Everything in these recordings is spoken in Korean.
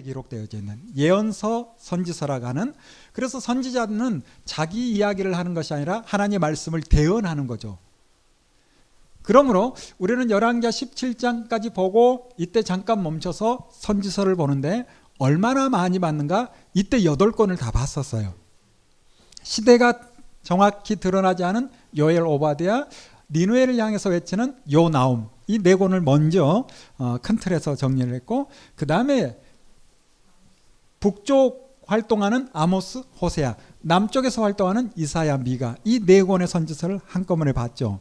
기록되어져 있는 예언서, 선지서라고 하는, 그래서 선지자는 자기 이야기를 하는 것이 아니라 하나님의 말씀을 대언하는 거죠. 그러므로 우리는 열왕기하 17장까지 보고 이때 잠깐 멈춰서 선지서를 보는데 얼마나 많이 봤는가? 이때 8권을 다 봤었어요. 시대가 정확히 드러나지 않은 요엘, 오바댜, 니느웨를 향해서 외치는 요나움, 이 4권을 먼저 큰 틀에서 정리를 했고, 그 다음에 북쪽 활동하는 아모스, 호세아, 남쪽에서 활동하는 이사야, 미가, 이 4권의 선지서를 한꺼번에 봤죠.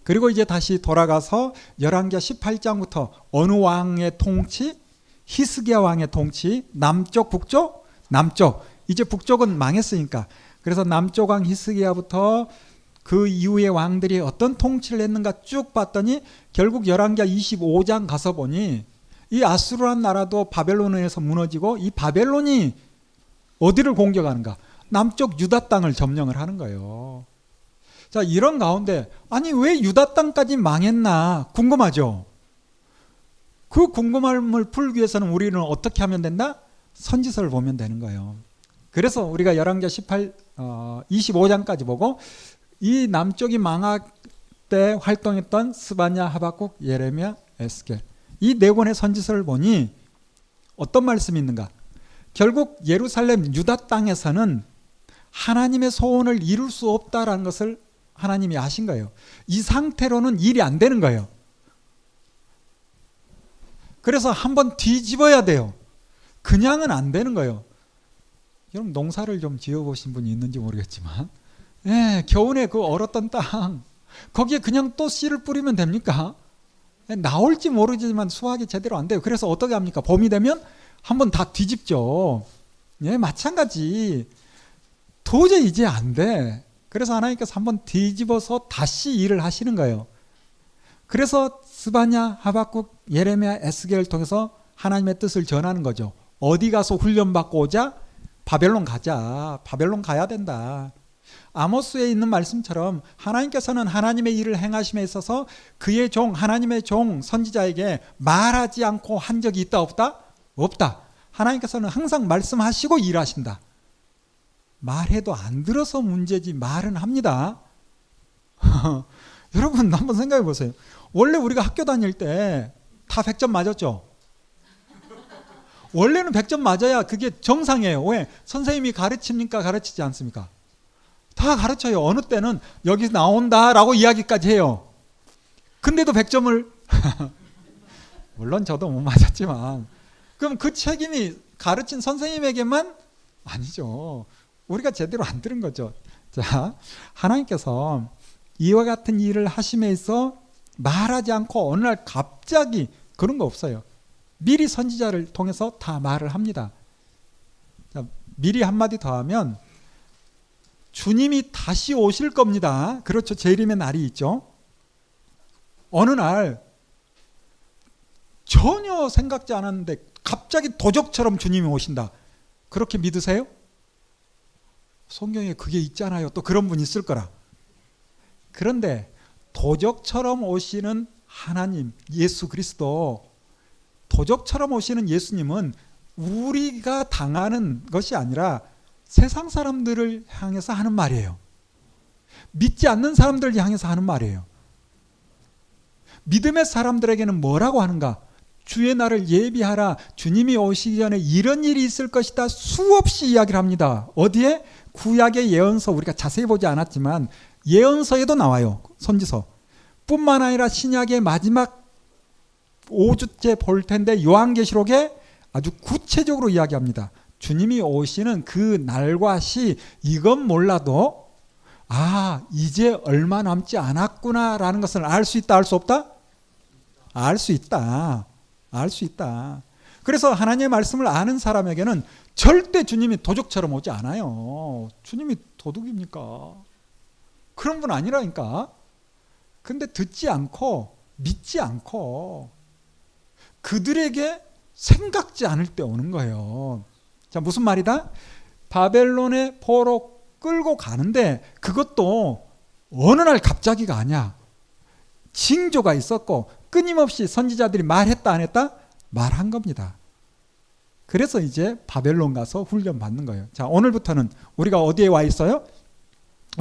그리고 이제 다시 돌아가서 열왕기하 18장부터 어느 왕의 통치? 히스기야 왕의 통치, 남쪽, 북쪽? 남쪽. 이제 북쪽은 망했으니까. 그래서 남쪽 왕 히스기야부터 그 이후의 왕들이 어떤 통치를 했는가 쭉 봤더니 결국 열왕기하 25장 가서 보니 이 아수르란 나라도 바벨론에 의해서 무너지고, 이 바벨론이 어디를 공격하는가? 남쪽 유다 땅을 점령을 하는 거예요. 자, 이런 가운데 아니 왜 유다 땅까지 망했나 궁금하죠? 그 궁금함을 풀기 위해서는 우리는 어떻게 하면 된다? 선지서를 보면 되는 거예요. 그래서 우리가 열왕기하 25장까지 보고 이 남쪽이 망할 때 활동했던 스바냐, 하박국, 예레미야, 에스겔, 이 4권의 선지서를 보니 어떤 말씀이 있는가? 결국 예루살렘 유다 땅에서는 하나님의 소원을 이룰 수 없다라는 것을 하나님이 아신 거예요. 이 상태로는 일이 안 되는 거예요. 그래서 한번 뒤집어야 돼요. 그냥은 안 되는 거예요. 여러분 농사를 좀 지어보신 분이 있는지 모르겠지만, 겨우내 그 얼었던 땅 거기에 그냥 또 씨를 뿌리면 됩니까? 나올지 모르지만 수확이 제대로 안 돼요. 그래서 어떻게 합니까? 봄이 되면 한번 다 뒤집죠. 마찬가지. 도저히 이제 안 돼. 그래서 하나님께서 한번 뒤집어서 다시 일을 하시는 거예요. 그래서 스바냐, 하박국, 예레미야, 에스겔을 통해서 하나님의 뜻을 전하는 거죠. 어디 가서 훈련받고 오자? 바벨론 가자. 바벨론 가야 된다. 아모스에 있는 말씀처럼 하나님께서는 하나님의 일을 행하심에 있어서 그의 종, 하나님의 종 선지자에게 말하지 않고 한 적이 있다 없다? 없다. 하나님께서는 항상 말씀하시고 일하신다. 말해도 안 들어서 문제지 말은 합니다. 여러분 한번 생각해 보세요. 원래 우리가 학교 다닐 때 다 100점 맞았죠? 원래는 100점 맞아야 그게 정상이에요. 왜? 선생님이 가르칩니까? 가르치지 않습니까? 다 가르쳐요. 어느 때는 여기 나온다라고 이야기까지 해요. 근데도 100점을 물론 저도 못 맞았지만, 그럼 그 책임이 가르친 선생님에게만? 아니죠. 우리가 제대로 안 들은 거죠. 자, 하나님께서 이와 같은 일을 하심에 있어 말하지 않고 어느 날 갑자기, 그런 거 없어요. 미리 선지자를 통해서 다 말을 합니다. 자, 미리 한마디 더 하면 주님이 다시 오실 겁니다. 그렇죠. 재림의 날이 있죠. 어느 날 전혀 생각지 않았는데 갑자기 도적처럼 주님이 오신다. 그렇게 믿으세요? 성경에 그게 있잖아요. 또 그런 분 있을 거라. 그런데 도적처럼 오시는 하나님, 예수 그리스도, 도적처럼 오시는 예수님은 우리가 당하는 것이 아니라 세상 사람들을 향해서 하는 말이에요. 믿지 않는 사람들을 향해서 하는 말이에요. 믿음의 사람들에게는 뭐라고 하는가? 주의 날을 예비하라. 주님이 오시기 전에 이런 일이 있을 것이다. 수없이 이야기를 합니다. 어디에? 구약의 예언서, 우리가 자세히 보지 않았지만 예언서에도 나와요. 선지서. 뿐만 아니라 신약의 마지막 5주째 볼 텐데 요한계시록에 아주 구체적으로 이야기합니다. 주님이 오시는 그 날과 시, 이건 몰라도 이제 얼마 남지 않았구나라는 것을 알 수 있다, 알 수 없다? 알 수 있다. 알 수 있다. 그래서 하나님의 말씀을 아는 사람에게는 절대 주님이 도적처럼 오지 않아요. 주님이 도둑입니까? 그런 분 아니라니까. 근데 듣지 않고 믿지 않고 그들에게 생각지 않을 때 오는 거예요. 자, 무슨 말이다? 바벨론의 포로 끌고 가는데 그것도 어느 날 갑자기가 아니야. 징조가 있었고 끊임없이 선지자들이 말했다 안 했다? 말한 겁니다. 그래서 이제 바벨론 가서 훈련 받는 거예요. 자, 오늘부터는 우리가 어디에 와 있어요?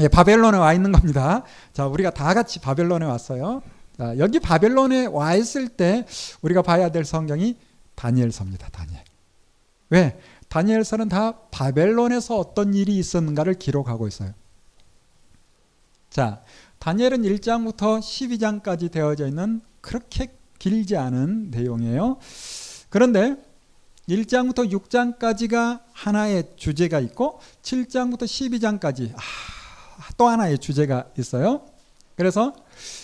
예, 바벨론에 와 있는 겁니다. 자, 우리가 다 같이 바벨론에 왔어요. 자, 여기 바벨론에 와 있을 때 우리가 봐야 될 성경이 다니엘서입니다. 다니엘. 왜? 다니엘서는 다 바벨론에서 어떤 일이 있었는가를 기록하고 있어요. 자, 다니엘은 1장부터 12장까지 되어져 있는 그렇게 길지 않은 내용이에요. 그런데 1장부터 6장까지가 하나의 주제가 있고 7장부터 12장까지 또 하나의 주제가 있어요. 그래서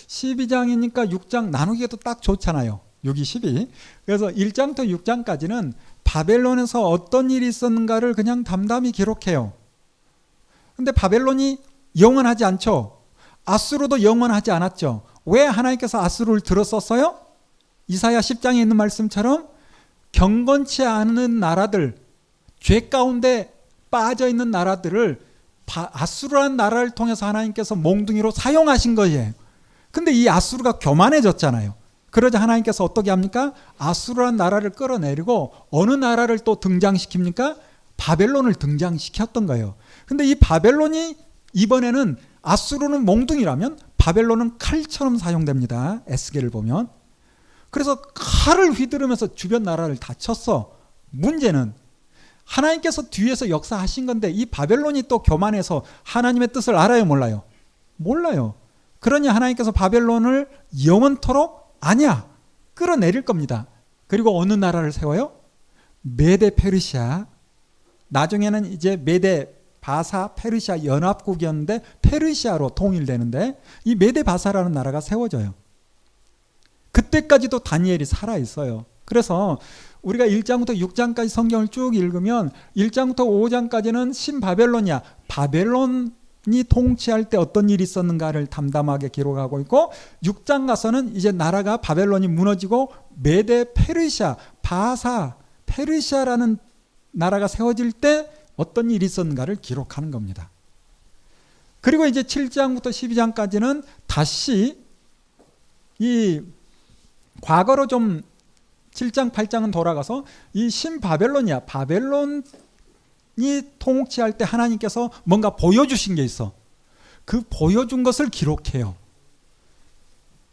12장이니까 6장 나누기도 딱 좋잖아요. 6이 12. 그래서 1장부터 6장까지는 바벨론에서 어떤 일이 있었는가를 그냥 담담히 기록해요. 근데 바벨론이 영원하지 않죠. 아수르도 영원하지 않았죠. 왜 하나님께서 아수르를 들었었어요? 이사야 10장에 있는 말씀처럼 경건치 않은 나라들, 죄 가운데 빠져 있는 나라들을 아수르라는 나라를 통해서 하나님께서 몽둥이로 사용하신 거예요. 근데 이 아수르가 교만해졌잖아요. 그러자 하나님께서 어떻게 합니까? 아수르라는 나라를 끌어내리고 어느 나라를 또 등장시킵니까? 바벨론을 등장시켰던 거예요. 근데 이 바벨론이 이번에는 아수르는 몽둥이라면 바벨론은 칼처럼 사용됩니다. 에스겔을 보면. 그래서 칼을 휘두르면서 주변 나라를 다 쳤어. 문제는 하나님께서 뒤에서 역사하신 건데 이 바벨론이 또 교만해서 하나님의 뜻을 알아요, 몰라요? 몰라요. 그러니 하나님께서 바벨론을 영원토록 아니야, 끌어내릴 겁니다. 그리고 어느 나라를 세워요? 메데 페르시아. 나중에는 이제 메데 바사 페르시아 연합국이었는데 페르시아로 통일되는데 이 메데 바사라는 나라가 세워져요. 그때까지도 다니엘이 살아있어요. 그래서 우리가 1장부터 6장까지 성경을 쭉 읽으면 1장부터 5장까지는 신바벨론이야. 바벨론이 통치할 때 어떤 일이 있었는가를 담담하게 기록하고 있고 6장 가서는 이제 나라가 바벨론이 무너지고 메데 페르시아, 바사, 페르시아라는 나라가 세워질 때 어떤 일이 있었는가를 기록하는 겁니다. 그리고 이제 7장부터 12장까지는 다시 이 과거로 좀 7장, 8장은 돌아가서 이 신바벨론이야. 바벨론이 통치할 때 하나님께서 뭔가 보여주신 게 있어. 그 보여준 것을 기록해요.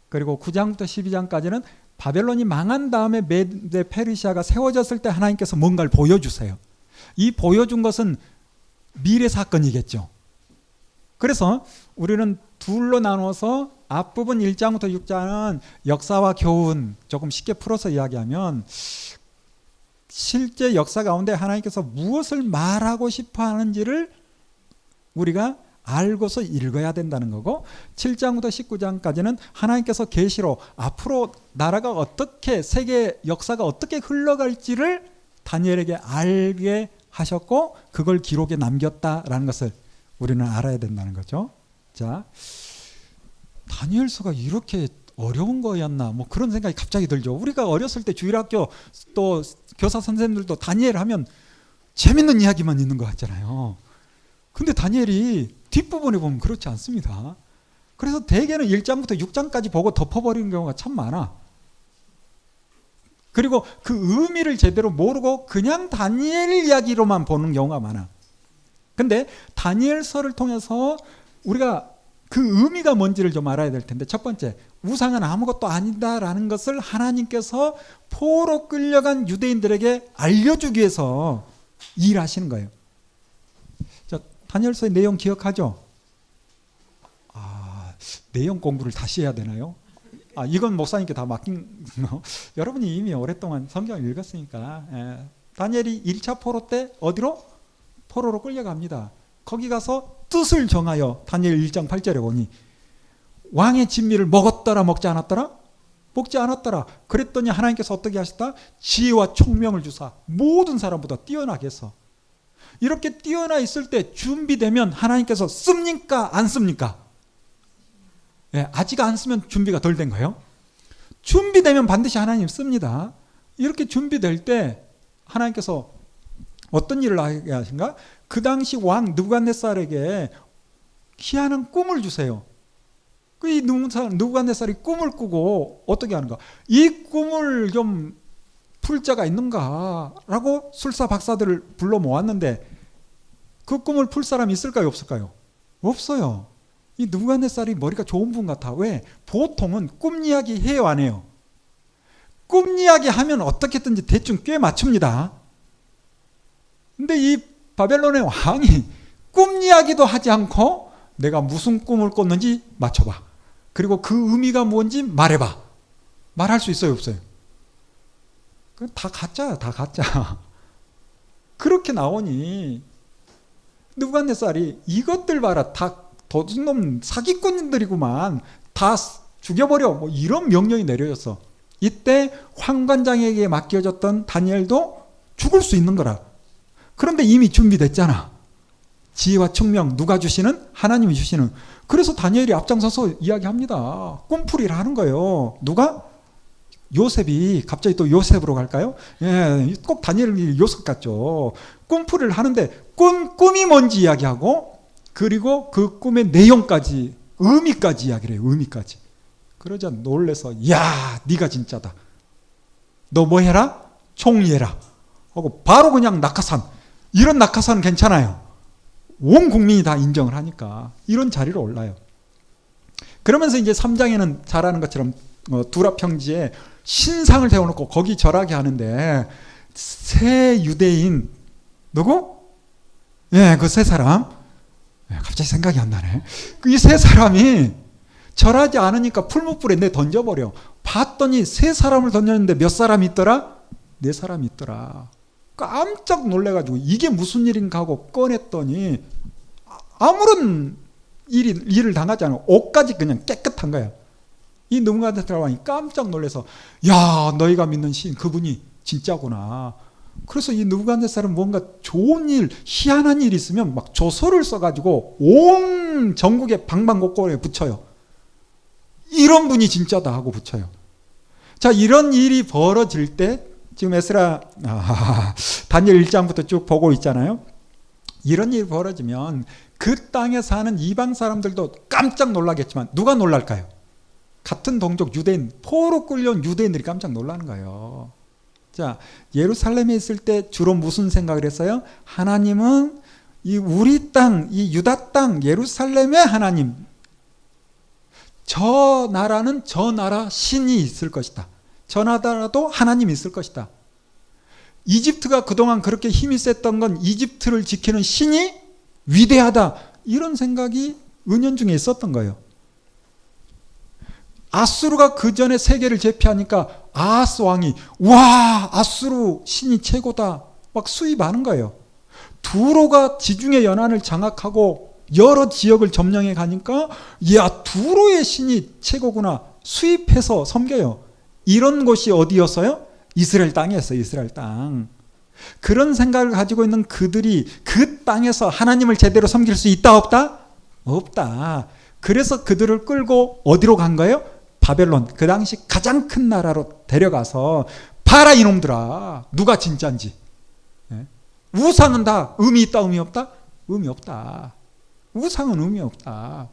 그리고 9장부터 12장까지는 바벨론이 망한 다음에 메데 페르시아가 세워졌을 때 하나님께서 뭔가를 보여주세요. 이 보여준 것은 미래 사건이겠죠. 그래서 우리는 둘로 나눠서 앞부분 1장부터 6장은 역사와 교훈 조금 쉽게 풀어서 이야기하면 실제 역사 가운데 하나님께서 무엇을 말하고 싶어 하는지를 우리가 알고서 읽어야 된다는 거고 7장부터 19장까지는 하나님께서 계시로 앞으로 나라가 어떻게 세계 역사가 어떻게 흘러갈지를 다니엘에게 알게 하셨고 그걸 기록에 남겼다라는 것을 우리는 알아야 된다는 거죠. 자, 다니엘서가 이렇게 어려운 거였나 뭐 그런 생각이 갑자기 들죠. 우리가 어렸을 때 주일학교 또 교사 선생님들도 다니엘 하면 재밌는 이야기만 있는 것 같잖아요. 근데 다니엘이 뒷부분에 보면 그렇지 않습니다. 그래서 대개는 1장부터 6장까지 보고 덮어버리는 경우가 참 많아. 그리고 그 의미를 제대로 모르고 그냥 다니엘 이야기로만 보는 경우가 많아. 근데 다니엘서를 통해서 우리가 그 의미가 뭔지를 좀 알아야 될 텐데 첫 번째, 우상은 아무것도 아니다라는 것을 하나님께서 포로 끌려간 유대인들에게 알려주기 위해서 일하시는 거예요. 자, 다니엘서의 내용 기억하죠? 내용 공부를 다시 해야 되나요? 이건 목사님께 다 맡긴 여러분이 이미 오랫동안 성경을 읽었으니까. 다니엘이 1차 포로 때 어디로? 포로로 끌려갑니다. 거기 가서 뜻을 정하여 다니엘 1장 8절에 보니 왕의 진미를 먹었더라 먹지 않았더라? 먹지 않았더라. 그랬더니 하나님께서 어떻게 하셨다? 지혜와 총명을 주사 모든 사람보다 뛰어나게 해서 이렇게 뛰어나 있을 때 준비되면 하나님께서 씁니까? 안 씁니까? 아직 안 쓰면 준비가 덜 된 거예요. 준비되면 반드시 하나님 씁니다. 이렇게 준비될 때 하나님께서 어떤 일을 하게 하신가? 그 당시 왕 느부갓네살에게 희한한 꿈을 주세요. 이 느부갓네살이 꿈을 꾸고 어떻게 하는가? 이 꿈을 좀 풀 자가 있는가라고 술사 박사들을 불러 모았는데 그 꿈을 풀 사람이 있을까요, 없을까요? 없어요. 이 느부갓네살이 머리가 좋은 분 같아. 왜? 보통은 꿈 이야기 해요, 안 해요? 꿈 이야기 하면 어떻게든지 대충 꽤 맞춥니다. 근데 이 바벨론의 왕이 꿈 이야기도 하지 않고 내가 무슨 꿈을 꿨는지 맞춰봐. 그리고 그 의미가 뭔지 말해봐. 말할 수 있어요, 없어요? 그건 다 가짜야, 다 가짜. 그렇게 나오니 느부갓네살이 이것들 봐라, 다 도둑놈 사기꾼들이구만, 다 죽여버려, 뭐 이런 명령이 내려졌어. 이때 황관장에게 맡겨졌던 다니엘도 죽을 수 있는 거라. 그런데 이미 준비됐잖아. 지혜와 총명 누가 주시는? 하나님이 주시는. 그래서 다니엘이 앞장서서 이야기합니다. 꿈풀이를 하는 거예요. 누가? 요셉이. 갑자기 또 요셉으로 갈까요? 예, 꼭 다니엘이 요셉 같죠. 꿈풀이를 하는데 꿈이 뭔지 이야기하고, 그리고 그 꿈의 내용까지, 의미까지 이야기를 해요. 의미까지. 그러자 놀래서 야, 네가 진짜다. 너 뭐 해라? 총리해라. 하고 바로 그냥 낙하산. 이런 낙하산은 괜찮아요. 온 국민이 다 인정을 하니까 이런 자리로 올라요. 그러면서 이제 3장에는 잘 아는 것처럼 두라평지에 신상을 세워놓고 거기 절하게 하는데, 세 유대인 누구? 예, 그 세 사람. 갑자기 생각이 안 나네. 이 세 사람이 절하지 않으니까 풀무불에 내 던져버려. 봤더니 세 사람을 던졌는데 몇 사람이 있더라? 네 사람이 있더라. 깜짝 놀래가지고 이게 무슨 일인가 하고 꺼냈더니 아무런 일을 당하지 않고 옷까지 그냥 깨끗한 거야. 이 느부갓네살 왕이 깜짝 놀라서 야, 너희가 믿는 신 그분이 진짜구나. 그래서 이 느부갓네살은 뭔가 좋은 일, 희한한 일이 있으면 막 조서를 써가지고 온 전국의 방방곡곡에 붙여요. 이런 분이 진짜다 하고 붙여요. 자, 이런 일이 벌어질 때 지금 에스라 다니엘 1장부터 쭉 보고 있잖아요. 이런 일이 벌어지면 그 땅에 사는 이방 사람들도 깜짝 놀라겠지만 누가 놀랄까요? 같은 동족 유대인, 포로 끌려온 유대인들이 깜짝 놀라는 거예요. 자, 예루살렘에 있을 때 주로 무슨 생각을 했어요? 하나님은 이 우리 땅, 이 유다 땅, 예루살렘의 하나님, 저 나라는 저 나라 신이 있을 것이다. 저 나라도 하나님이 있을 것이다. 이집트가 그동안 그렇게 힘이 셌던 건 이집트를 지키는 신이 위대하다. 이런 생각이 은연중에 있었던 거예요. 아수르가 그 전에 세계를 제패하니까 아하스 왕이 와, 아수르 신이 최고다 막 수입하는 거예요. 두로가 지중해 연안을 장악하고 여러 지역을 점령해 가니까 야, 두로의 신이 최고구나 수입해서 섬겨요. 이런 곳이 어디였어요? 이스라엘 땅이었어요. 이스라엘 땅. 그런 생각을 가지고 있는 그들이 그 땅에서 하나님을 제대로 섬길 수 있다 없다? 없다. 그래서 그들을 끌고 어디로 간 거예요? 바벨론. 그 당시 가장 큰 나라로 데려가서 봐라 이놈들아, 누가 진짜인지. 우상은 다 의미 있다 의미 없다? 의미 없다. 우상은 의미 없다.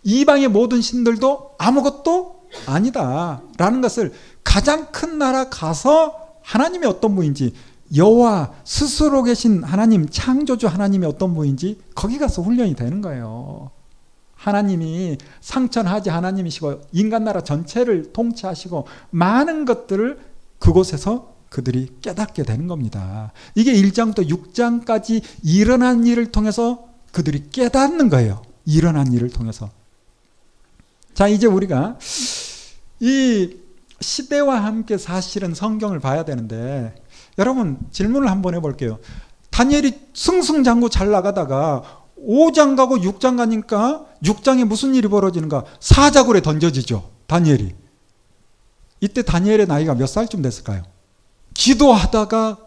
이방의 모든 신들도 아무것도 아니다 라는 것을 가장 큰 나라 가서 하나님이 어떤 분인지, 여호와 스스로 계신 하나님, 창조주 하나님이 어떤 분인지 거기 가서 훈련이 되는 거예요. 하나님이 상천하지 하나님이시고 인간 나라 전체를 통치하시고 많은 것들을 그곳에서 그들이 깨닫게 되는 겁니다. 이게 1장부터 6장까지 일어난 일을 통해서 그들이 깨닫는 거예요. 일어난 일을 통해서. 자, 이제 우리가 이 시대와 함께 사실은 성경을 봐야 되는데, 여러분 질문을 한번 해볼게요. 다니엘이 승승장구 잘 나가다가 5장 가고 6장 가니까 6장에 무슨 일이 벌어지는가? 사자굴에 던져지죠. 다니엘이. 이때 다니엘의 나이가 몇 살쯤 됐을까요? 기도하다가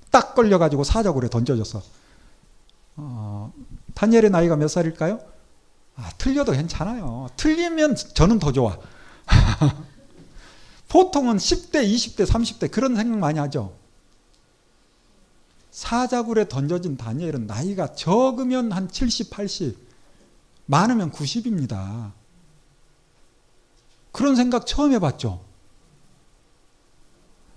딱 걸려가지고 사자굴에 던져졌어. 다니엘의 나이가 몇 살일까요? 틀려도 괜찮아요. 틀리면 저는 더 좋아. 보통은 10대, 20대, 30대 그런 생각 많이 하죠. 사자굴에 던져진 다니엘은 나이가 적으면 한 70, 80, 많으면 90입니다. 그런 생각 처음 해봤죠.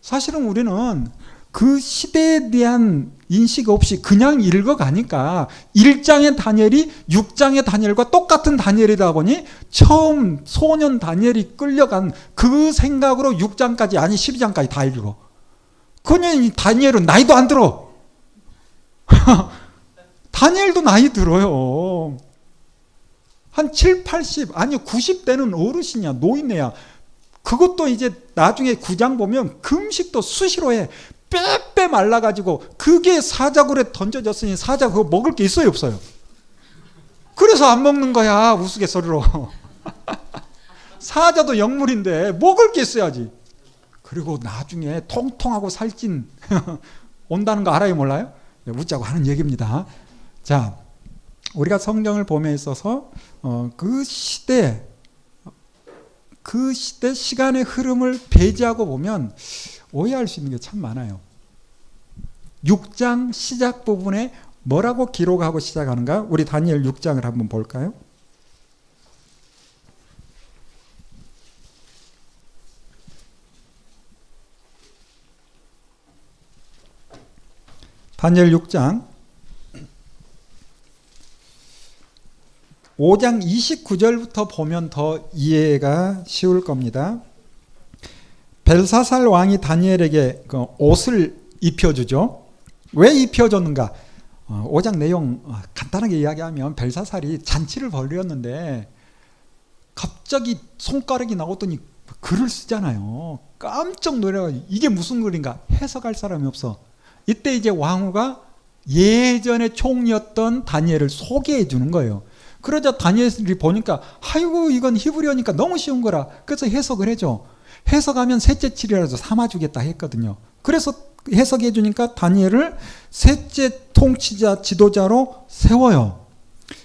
사실은 우리는 그 시대에 대한 인식 없이 그냥 읽어가니까 1장의 다니엘이 6장의 다니엘과 똑같은 다니엘이다 보니 처음 소년 다니엘이 끌려간 그 생각으로 6장까지 아니 12장까지 다 읽어. 그냥 이 다니엘은 나이도 안 들어. 다니엘도 나이 들어요. 한 7, 80 아니 90대는 어르신이야. 노인네야. 그것도 이제 나중에 9장 보면 금식도 수시로 해. 빼빼 말라가지고 그게 사자굴에 던져졌으니 사자 그거 먹을 게 있어요 없어요? 그래서 안 먹는 거야 우스갯소리로. 사자도 영물인데 먹을 게 있어야지. 그리고 나중에 통통하고 살찐 온다는 거 알아요 몰라요? 웃자고 하는 얘기입니다. 자, 우리가 성경을 봄에 있어서 그 시대 시간의 흐름을 배제하고 보면 오해할 수 있는 게 참 많아요. 6장 시작 부분에 뭐라고 기록하고 시작하는가? 우리 다니엘 6장을 한번 볼까요? 다니엘 6장 5장 29절부터 보면 더 이해가 쉬울 겁니다. 벨사살 왕이 다니엘에게 그 옷을 입혀주죠. 왜 입혀줬는가? 5장 내용 간단하게 이야기하면 벨사살이 잔치를 벌였는데 갑자기 손가락이 나오더니 글을 쓰잖아요. 깜짝 놀라가지고 이게 무슨 글인가 해석할 사람이 없어. 이때 이제 왕후가 예전에 총리였던 다니엘을 소개해 주는 거예요. 그러자 다니엘이 보니까 아이고 이건 히브리어니까 너무 쉬운 거라. 그래서 해석을 해줘. 해석하면 셋째 7이라도 삼아주겠다 했거든요. 그래서 해석해 주니까 다니엘을 셋째 통치자 지도자로 세워요.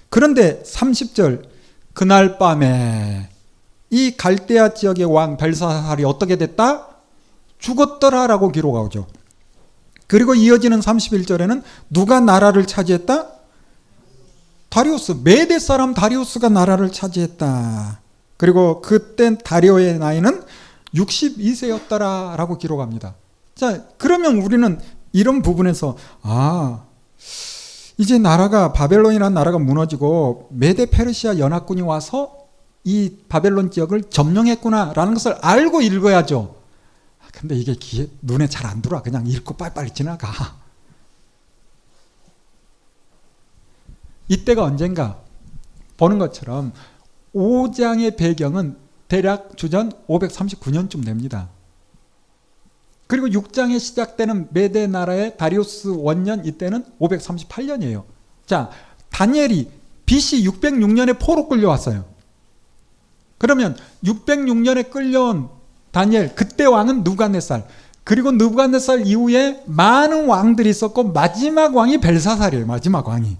그런데 30절 그날 밤에 이 갈대아 지역의 왕 벨사살이 어떻게 됐다? 죽었더라라고 기록하죠. 그리고 이어지는 31절에는 누가 나라를 차지했다? 다리우스, 메대 사람 다리우스가 나라를 차지했다. 그리고 그때 다리오의 나이는 62세였더라라고 기록합니다. 자, 그러면 우리는 이런 부분에서 이제 나라가 바벨론이라는 나라가 무너지고 메대 페르시아 연합군이 와서 이 바벨론 지역을 점령했구나라는 것을 알고 읽어야죠. 근데 이게 눈에 잘 안 들어와. 그냥 읽고 빨리빨리 지나가. 이때가 언젠가 보는 것처럼 5장의 배경은 대략 주전 539년쯤 됩니다. 그리고 6장에 시작되는 메대 나라의 다리우스 원년 이때는 538년이에요. 자, 다니엘이 BC 606년에 포로 끌려왔어요. 그러면 606년에 끌려온 다니엘, 그때 왕은 느부갓네살. 그리고 느부갓네살 이후에 많은 왕들이 있었고 마지막 왕이 벨사살이에요. 마지막 왕이.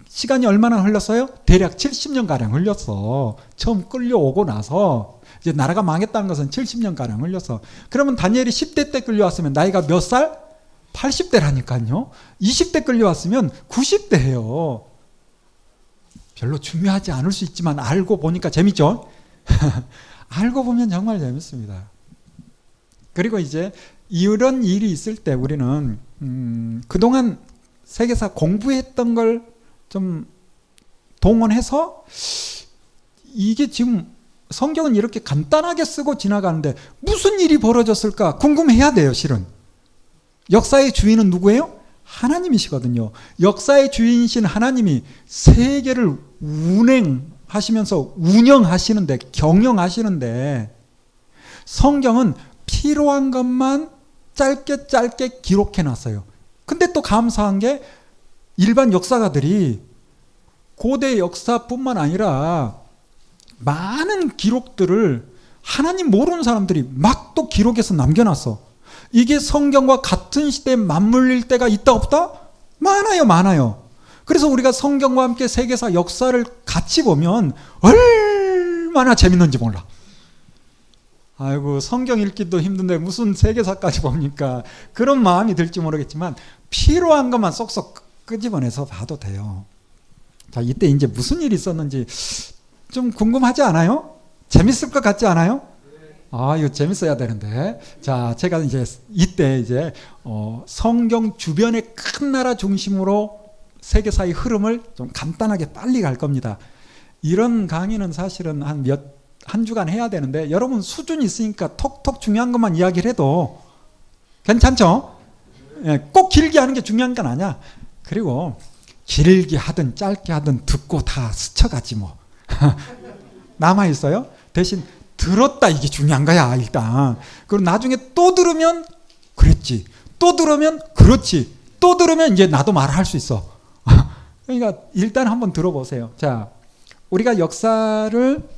시간이 얼마나 흘렀어요? 대략 70년가량 흘렸어. 처음 끌려오고 나서 이제 나라가 망했다는 것은 70년가량 흘렸어. 그러면 다니엘이 10대 때 끌려왔으면 나이가 몇 살? 80대라니까요. 20대 끌려왔으면 90대예요. 별로 중요하지 않을 수 있지만 알고 보니까 재밌죠? 알고 보면 정말 재밌습니다. 그리고 이제 이런 일이 있을 때 우리는 그동안 세계사 공부했던 걸 좀 동원해서 이게 지금 성경은 이렇게 간단하게 쓰고 지나가는데 무슨 일이 벌어졌을까 궁금해야 돼요. 실은 역사의 주인은 누구예요? 하나님이시거든요. 역사의 주인이신 하나님이 세계를 운행하시면서 운영하시는데 경영하시는데 성경은 필요한 것만 짧게 기록해놨어요. 근데 또 감사한 게 일반 역사가들이 고대 역사뿐만 아니라 많은 기록들을 하나님 모르는 사람들이 막 또 기록해서 남겨놨어. 이게 성경과 같은 시대에 맞물릴 때가 있다 없다? 많아요. 그래서 우리가 성경과 함께 세계사 역사를 같이 보면 얼마나 재밌는지 몰라. 아이고 성경 읽기도 힘든데 무슨 세계사까지 봅니까? 그런 마음이 들지 모르겠지만 필요한 것만 쏙쏙 끄집어내서 봐도 돼요. 자, 이때 이제 무슨 일이 있었는지 좀 궁금하지 않아요? 재밌을 것 같지 않아요? 이거 재밌어야 되는데. 자, 제가 이제 이때 이제 성경 주변의 큰 나라 중심으로 세계사의 흐름을 좀 간단하게 빨리 갈 겁니다. 이런 강의는 사실은 한 주간 해야 되는데 여러분 수준이 있으니까 톡톡 중요한 것만 이야기를 해도 괜찮죠? 예, 꼭 길게 하는 게 중요한 건 아니야. 그리고 길게 하든 짧게 하든 듣고 다 스쳐가지 뭐. 남아있어요? 대신 들었다 이게 중요한 거야 일단. 그리고 나중에 또 들으면 그랬지, 또 들으면 그렇지, 또 들으면 이제 나도 말할 수 있어. 그러니까 일단 한번 들어보세요. 자, 우리가 역사를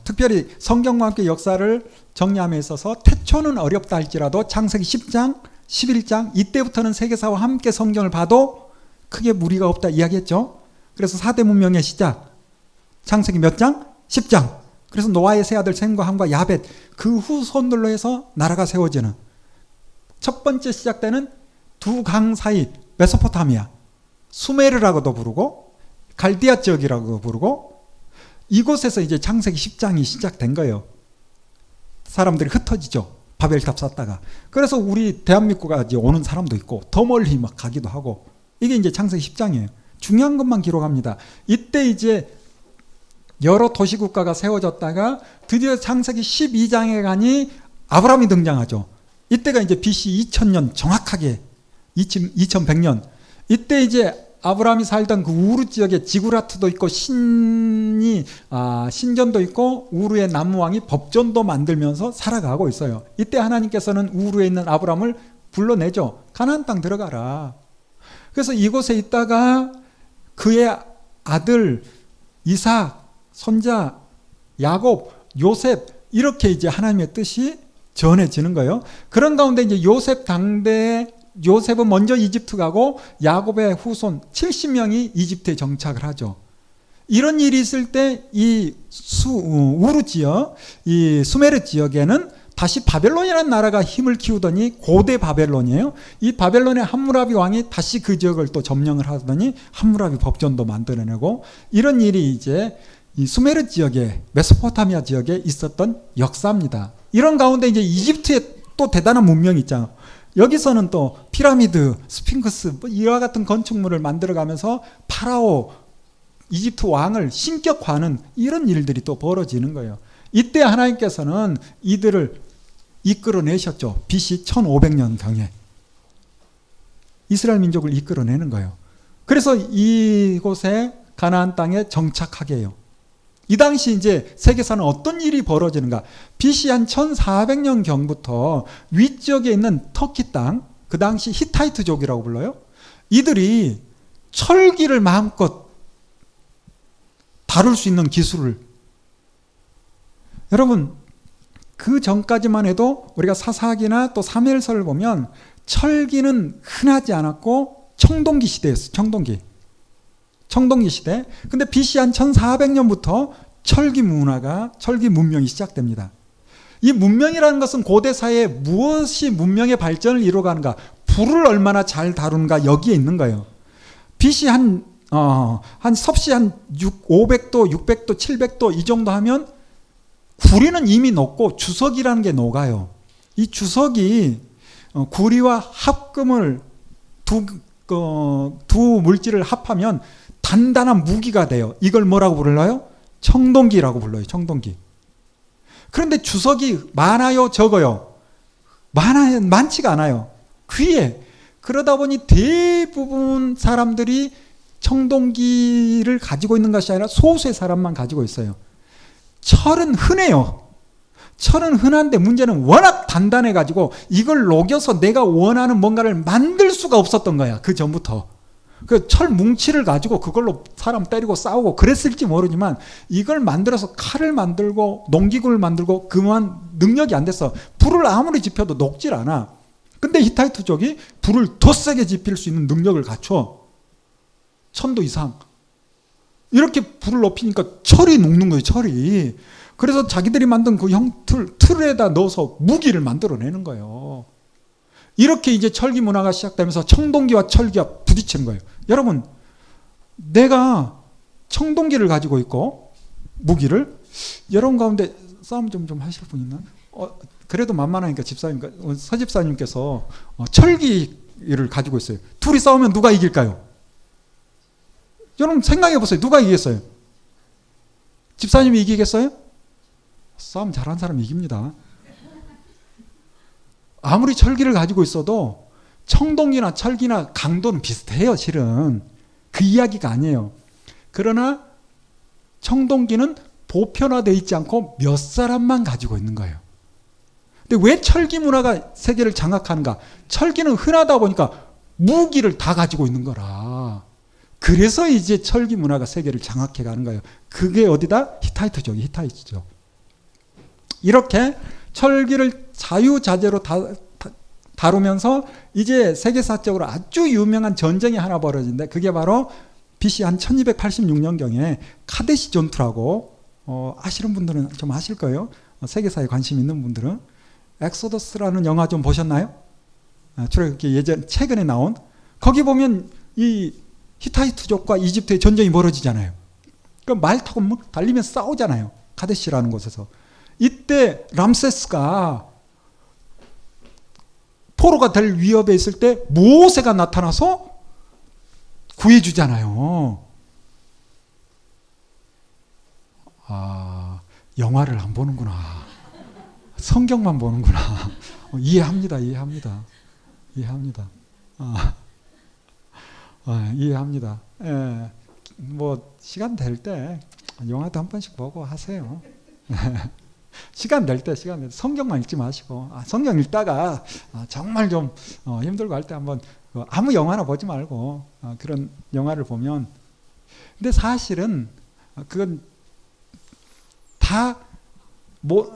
특별히 성경과 함께 역사를 정리함에 있어서 태초는 어렵다 할지라도 창세기 10장, 11장 이때부터는 세계사와 함께 성경을 봐도 크게 무리가 없다 이야기했죠. 그래서 4대 문명의 시작 창세기 몇 장? 10장. 그래서 노아의 세 아들 셈과 함과 야벳 그 후손들로 해서 나라가 세워지는 첫 번째 시작되는 두 강 사이 메소포타미아, 수메르라고도 부르고 갈디아 지역이라고 부르고 이곳에서 이제 창세기 10장이 시작된 거예요. 사람들이 흩어지죠. 바벨탑 쌓다가. 그래서 우리 대한민국까지 오는 사람도 있고 더 멀리 막 가기도 하고 이게 이제 창세기 10장이에요. 중요한 것만 기록합니다. 이때 이제 여러 도시국가가 세워졌다가 드디어 창세기 12장에 가니 아브라함이 등장하죠. 이때가 이제 BC 2000년 정확하게 2100년 이때 이제 아브라함이 살던 그 우르 지역에 지구라트도 있고 신전도 있고 우르의 남왕이 법전도 만들면서 살아가고 있어요. 이때 하나님께서는 우르에 있는 아브라함을 불러내죠. 가나안 땅 들어가라. 그래서 이곳에 있다가 그의 아들 이삭, 손자 야곱, 요셉 이렇게 이제 하나님의 뜻이 전해지는 거예요. 그런 가운데 이제 요셉 당대에 요셉은 먼저 이집트 가고 야곱의 후손 70명이 이집트에 정착을 하죠. 이런 일이 있을 때 이 우르 지역, 이 수메르 지역에는 다시 바벨론이라는 나라가 힘을 키우더니 고대 바벨론이에요. 이 바벨론의 함무라비 왕이 다시 그 지역을 또 점령을 하더니 함무라비 법전도 만들어내고 이런 일이 이제 이 수메르 지역에 메소포타미아 지역에 있었던 역사입니다. 이런 가운데 이제 이집트에 또 대단한 문명이 있잖아요. 여기서는 또 피라미드, 스핑크스 이와 같은 건축물을 만들어가면서 파라오, 이집트 왕을 신격화하는 이런 일들이 또 벌어지는 거예요. 이때 하나님께서는 이들을 이끌어내셨죠. BC 1500년경에 이스라엘 민족을 이끌어내는 거예요. 그래서 이곳에 가나안 땅에 정착하게 해요. 이 당시 이제 세계사는 어떤 일이 벌어지는가? BC 한 1400년 경부터 위쪽에 있는 터키 땅, 그 당시 히타이트족이라고 불러요. 이들이 철기를 마음껏 다룰 수 있는 기술을, 여러분 그 전까지만 해도 우리가 사사기나 또 사무엘서를 보면 철기는 흔하지 않았고 청동기 시대였어요. 청동기 시대. 근데 BC 한 1400년부터 철기 문화가, 철기 문명이 시작됩니다. 이 문명이라는 것은 고대 사회에 무엇이 문명의 발전을 이루어가는가, 불을 얼마나 잘 다루는가 여기에 있는 거예요. BC 한 섭씨 한 500도, 600도, 700도 이 정도 하면 구리는 이미 녹고 주석이라는 게 녹아요. 이 주석이 구리와 합금을 두 물질을 합하면 단단한 무기가 돼요. 이걸 뭐라고 불러요? 청동기라고 불러요. 청동기. 그런데 주석이 많아요? 적어요? 많지가 않아요. 귀해. 그러다 보니 대부분 사람들이 청동기를 가지고 있는 것이 아니라 소수의 사람만 가지고 있어요. 철은 흔해요. 철은 흔한데 문제는 워낙 단단해가지고 이걸 녹여서 내가 원하는 뭔가를 만들 수가 없었던 거야. 그 전부터. 그 철 뭉치를 가지고 그걸로 사람 때리고 싸우고 그랬을지 모르지만 이걸 만들어서 칼을 만들고 농기구를 만들고 그만 능력이 안 됐어. 불을 아무리 지펴도 녹질 않아. 근데 히타이트족이 불을 더 세게 지필 수 있는 능력을 갖춰. 1000도 이상. 이렇게 불을 높이니까 철이 녹는 거예요. 철이. 그래서 자기들이 만든 그 틀에다 넣어서 무기를 만들어내는 거예요. 이렇게 이제 철기 문화가 시작되면서 청동기와 철기가 부딪히는 거예요. 여러분, 내가 청동기를 가지고 있고 무기를, 여러분 가운데 싸움 좀 하실 분 있나? 그래도 만만하니까 서집사님께서 철기를 가지고 있어요. 둘이 싸우면 누가 이길까요? 여러분 생각해 보세요. 누가 이기겠어요? 집사님이 이기겠어요? 싸움 잘하는 사람이 이깁니다. 아무리 철기를 가지고 있어도 청동기나 철기나 강도는 비슷해요. 실은 그 이야기가 아니에요. 그러나 청동기는 보편화되어 있지 않고 몇 사람만 가지고 있는 거예요. 근데 왜 철기 문화가 세계를 장악하는가? 철기는 흔하다 보니까 무기를 다 가지고 있는 거라. 그래서 이제 철기 문화가 세계를 장악해 가는 거예요. 그게 어디다? 히타이트족이 히타이트족. 이렇게 철기를 자유자재로 다루면서 이제 세계사적으로 아주 유명한 전쟁이 하나 벌어진데 그게 바로 BC 한 1286년경에 카데시 전투라고 아시는 분들은 좀 아실 거예요. 세계사에 관심 있는 분들은. 엑소더스라는 영화 좀 보셨나요? 주로 이렇게 최근에 나온 거기 보면 이 히타이트족과 이집트의 전쟁이 벌어지잖아요. 그럼 말 타고 막 달리면서 싸우잖아요. 카데시라는 곳에서. 이때 람세스가 포로가 될 위협에 있을 때 모세가 나타나서 구해주잖아요. 영화를 안 보는구나. 성경만 보는구나. 이해합니다. 이해합니다. 이해합니다. 예, 뭐 시간 될 때 영화도 한 번씩 보고 하세요. 시간 될 때 성경만 읽지 마시고 성경 읽다가 정말 좀 힘들고 할 때 한번 아무 영화나 보지 말고 그런 영화를 보면 근데 사실은 그건 다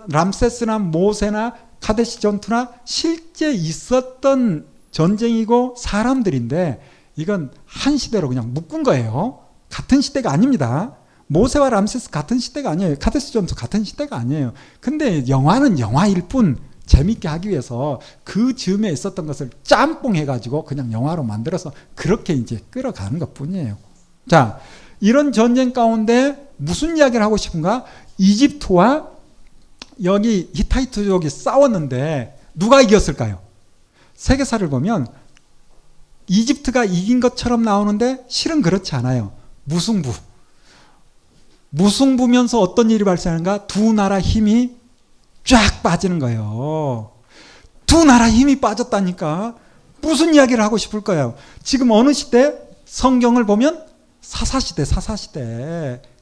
람세스나 모세나 카데시 전투나 실제 있었던 전쟁이고 사람들인데 이건 한 시대로 그냥 묶은 거예요. 같은 시대가 아닙니다. 모세와 람세스 같은 시대가 아니에요. 카데시 전투 같은 시대가 아니에요. 근데 영화는 영화일 뿐 재밌게 하기 위해서 그 즈음에 있었던 것을 짬뽕 해가지고 그냥 영화로 만들어서 그렇게 이제 끌어가는 것 뿐이에요. 자, 이런 전쟁 가운데 무슨 이야기를 하고 싶은가? 이집트와 여기 히타이트족이 싸웠는데 누가 이겼을까요? 세계사를 보면 이집트가 이긴 것처럼 나오는데 실은 그렇지 않아요. 무승부면서 어떤 일이 발생하는가? 두 나라 힘이 쫙 빠지는 거예요. 두 나라 힘이 빠졌다니까 무슨 이야기를 하고 싶을 거예요. 지금 어느 시대? 성경을 보면 사사시대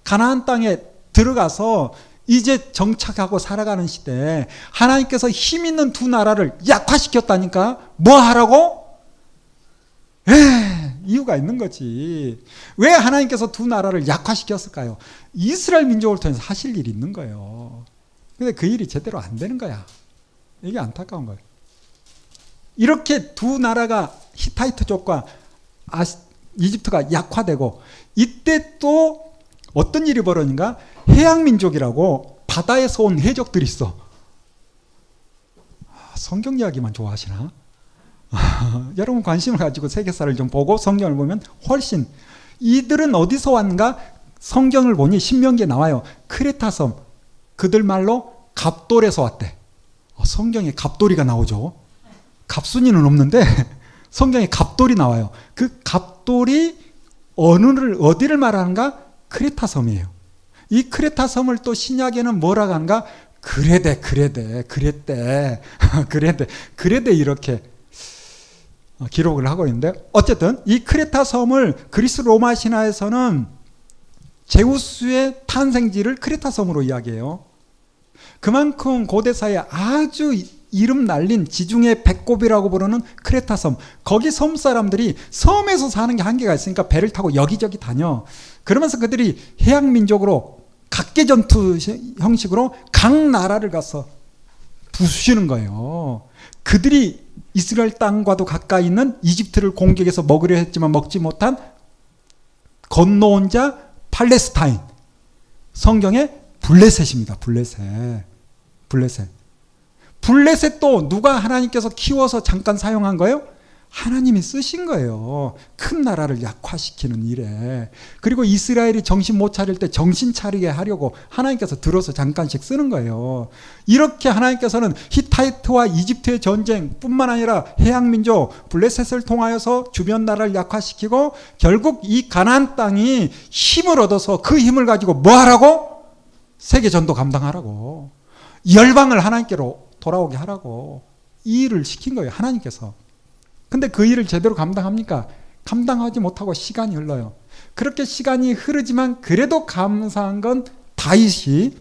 가나안 땅에 들어가서 이제 정착하고 살아가는 시대 하나님께서 힘 있는 두 나라를 약화시켰다니까 뭐 하라고? 이유가 있는 거지. 왜 하나님께서 두 나라를 약화시켰을까요? 이스라엘 민족을 통해서 하실 일이 있는 거예요. 근데 그 일이 제대로 안 되는 거야. 이게 안타까운 거예요. 이렇게 두 나라가 히타이트족과 이집트가 약화되고 이때 또 어떤 일이 벌어진가? 해양민족이라고 바다에서 온 해적들이 있어. 성경 이야기만 좋아하시나? 여러분 관심을 가지고 세계사를 좀 보고 성경을 보면 훨씬 이들은 어디서 왔는가? 성경을 보니 신명기에 나와요. 크레타 섬 그들 말로 갑돌에서 왔대. 성경에 갑돌이가 나오죠. 갑순이는 없는데 성경에 갑돌이 나와요. 그 갑돌이 어디를 말하는가? 크레타 섬이에요. 이 크레타 섬을 또 신약에는 뭐라고 하는가? 그레데 이렇게 기록을 하고 있는데 어쨌든 이 크레타 섬을 그리스 로마 신화에서는 제우스의 탄생지를 크레타 섬으로 이야기해요. 그만큼 고대사에 아주 이름 날린 지중해 배꼽이라고 부르는 크레타 섬. 거기 섬 사람들이 섬에서 사는 게 한계가 있으니까 배를 타고 여기저기 다녀. 그러면서 그들이 해양민족으로 각계전투 형식으로 각 나라를 가서 부수시는 거예요. 그들이 이스라엘 땅과도 가까이 있는 이집트를 공격해서 먹으려 했지만 먹지 못한 건너온 자 팔레스타인. 성경의 블레셋입니다. 블레셋도 누가 하나님께서 키워서 잠깐 사용한 거예요? 하나님이 쓰신 거예요. 큰 나라를 약화시키는 일에. 그리고 이스라엘이 정신 못 차릴 때 정신 차리게 하려고 하나님께서 들어서 잠깐씩 쓰는 거예요. 이렇게 하나님께서는 히타이트와 이집트의 전쟁뿐만 아니라 해양민족 블레셋을 통하여서 주변 나라를 약화시키고 결국 이 가나안 땅이 힘을 얻어서 그 힘을 가지고 뭐 하라고? 세계 전도 감당하라고. 열방을 하나님께로 돌아오게 하라고 이 일을 시킨 거예요. 하나님께서. 근데 그 일을 제대로 감당합니까? 감당하지 못하고 시간이 흘러요. 그렇게 시간이 흐르지만 그래도 감사한 건 다윗이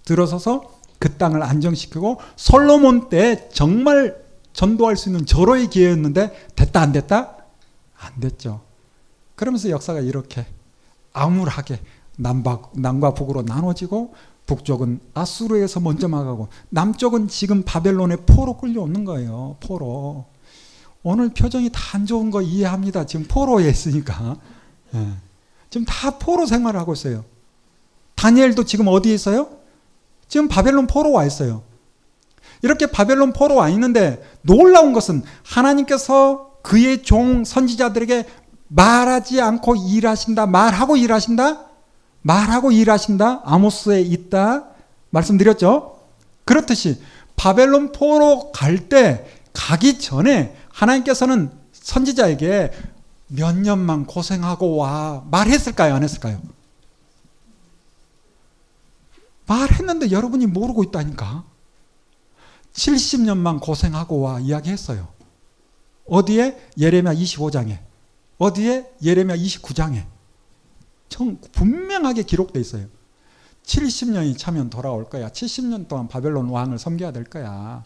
들어서서 그 땅을 안정시키고 솔로몬 때 정말 전도할 수 있는 절호의 기회였는데 됐다 안 됐다? 안 됐죠. 그러면서 역사가 이렇게 암울하게 남과 북으로 나눠지고 북쪽은 아수르에서 먼저 막아고 남쪽은 지금 바벨론의 포로 끌려오는 거예요. 포로. 오늘 표정이 다 안 좋은 거 이해합니다. 지금 포로에 있으니까. 예. 지금 다 포로 생활을 하고 있어요. 다니엘도 지금 어디에 있어요? 지금 바벨론 포로 와 있어요. 이렇게 바벨론 포로 와 있는데 놀라운 것은 하나님께서 그의 종 선지자들에게 말하지 않고 일하신다. 말하고 일하신다. 말하고 일하신다. 아모스에 있다. 말씀드렸죠? 그렇듯이 바벨론 포로 갈 때 가기 전에 하나님께서는 선지자에게 몇 년만 고생하고 와 말했을까요? 안 했을까요? 말했는데 여러분이 모르고 있다니까. 70년만 고생하고 와 이야기했어요. 어디에? 예레미야 25장에. 어디에? 예레미야 29장에. 분명하게 기록되어 있어요. 70년이 차면 돌아올 거야. 70년 동안 바벨론 왕을 섬겨야 될 거야.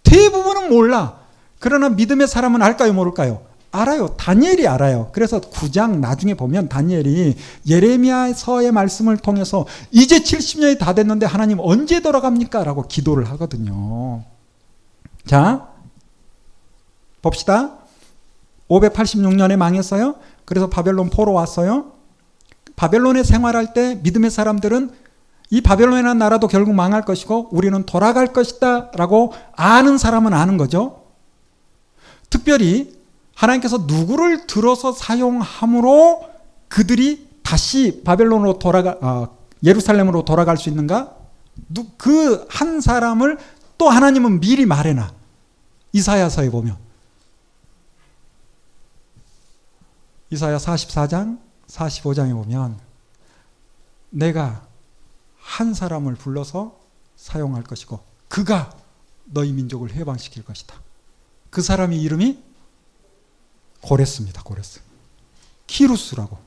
대부분은 몰라. 그러나 믿음의 사람은 알까요? 모를까요? 알아요. 다니엘이 알아요. 그래서 9장 나중에 보면 다니엘이 예레미야서의 말씀을 통해서 이제 70년이 다 됐는데 하나님 언제 돌아갑니까? 라고 기도를 하거든요. 자, 봅시다. 586년에 망했어요. 그래서 바벨론 포로 왔어요. 바벨론에 생활할 때 믿음의 사람들은 이 바벨론이라는 나라도 결국 망할 것이고 우리는 돌아갈 것이다 라고 아는 사람은 아는 거죠. 특별히 하나님께서 누구를 들어서 사용함으로 그들이 다시 바벨론으로 예루살렘으로 돌아갈 수 있는가? 그 한 사람을 또 하나님은 미리 말해놔. 이사야서에 보면 이사야 44장 45장에 보면 내가 한 사람을 불러서 사용할 것이고 그가 너희 민족을 해방시킬 것이다. 그 사람의 이름이 고레스입니다. 고레스. 키루스라고.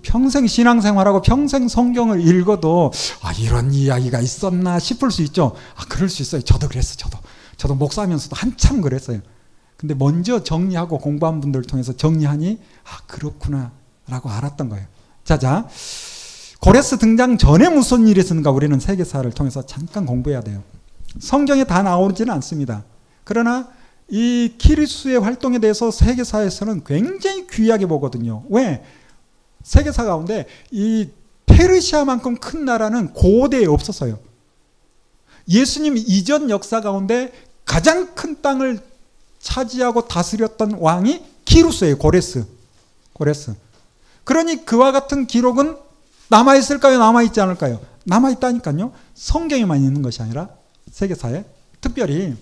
평생 신앙생활하고 평생 성경을 읽어도 이런 이야기가 있었나 싶을 수 있죠. 그럴 수 있어요. 저도 그랬어요. 저도 목사하면서도 한참 그랬어요. 근데 먼저 정리하고 공부한 분들을 통해서 정리하니 그렇구나 라고 알았던 거예요. 자, 고레스 등장 전에 무슨 일이 있었는가 우리는 세계사를 통해서 잠깐 공부해야 돼요. 성경에 다 나오지는 않습니다. 그러나 이 키루스의 활동에 대해서 세계사에서는 굉장히 귀하게 보거든요. 왜? 세계사 가운데 이 페르시아만큼 큰 나라는 고대에 없었어요. 예수님 이전 역사 가운데 가장 큰 땅을 차지하고 다스렸던 왕이 키루스예요. 고레스. 그러니 그와 같은 기록은 남아있을까요? 남아있지 않을까요? 남아있다니까요. 성경에만 있는 것이 아니라 세계사에. 특별히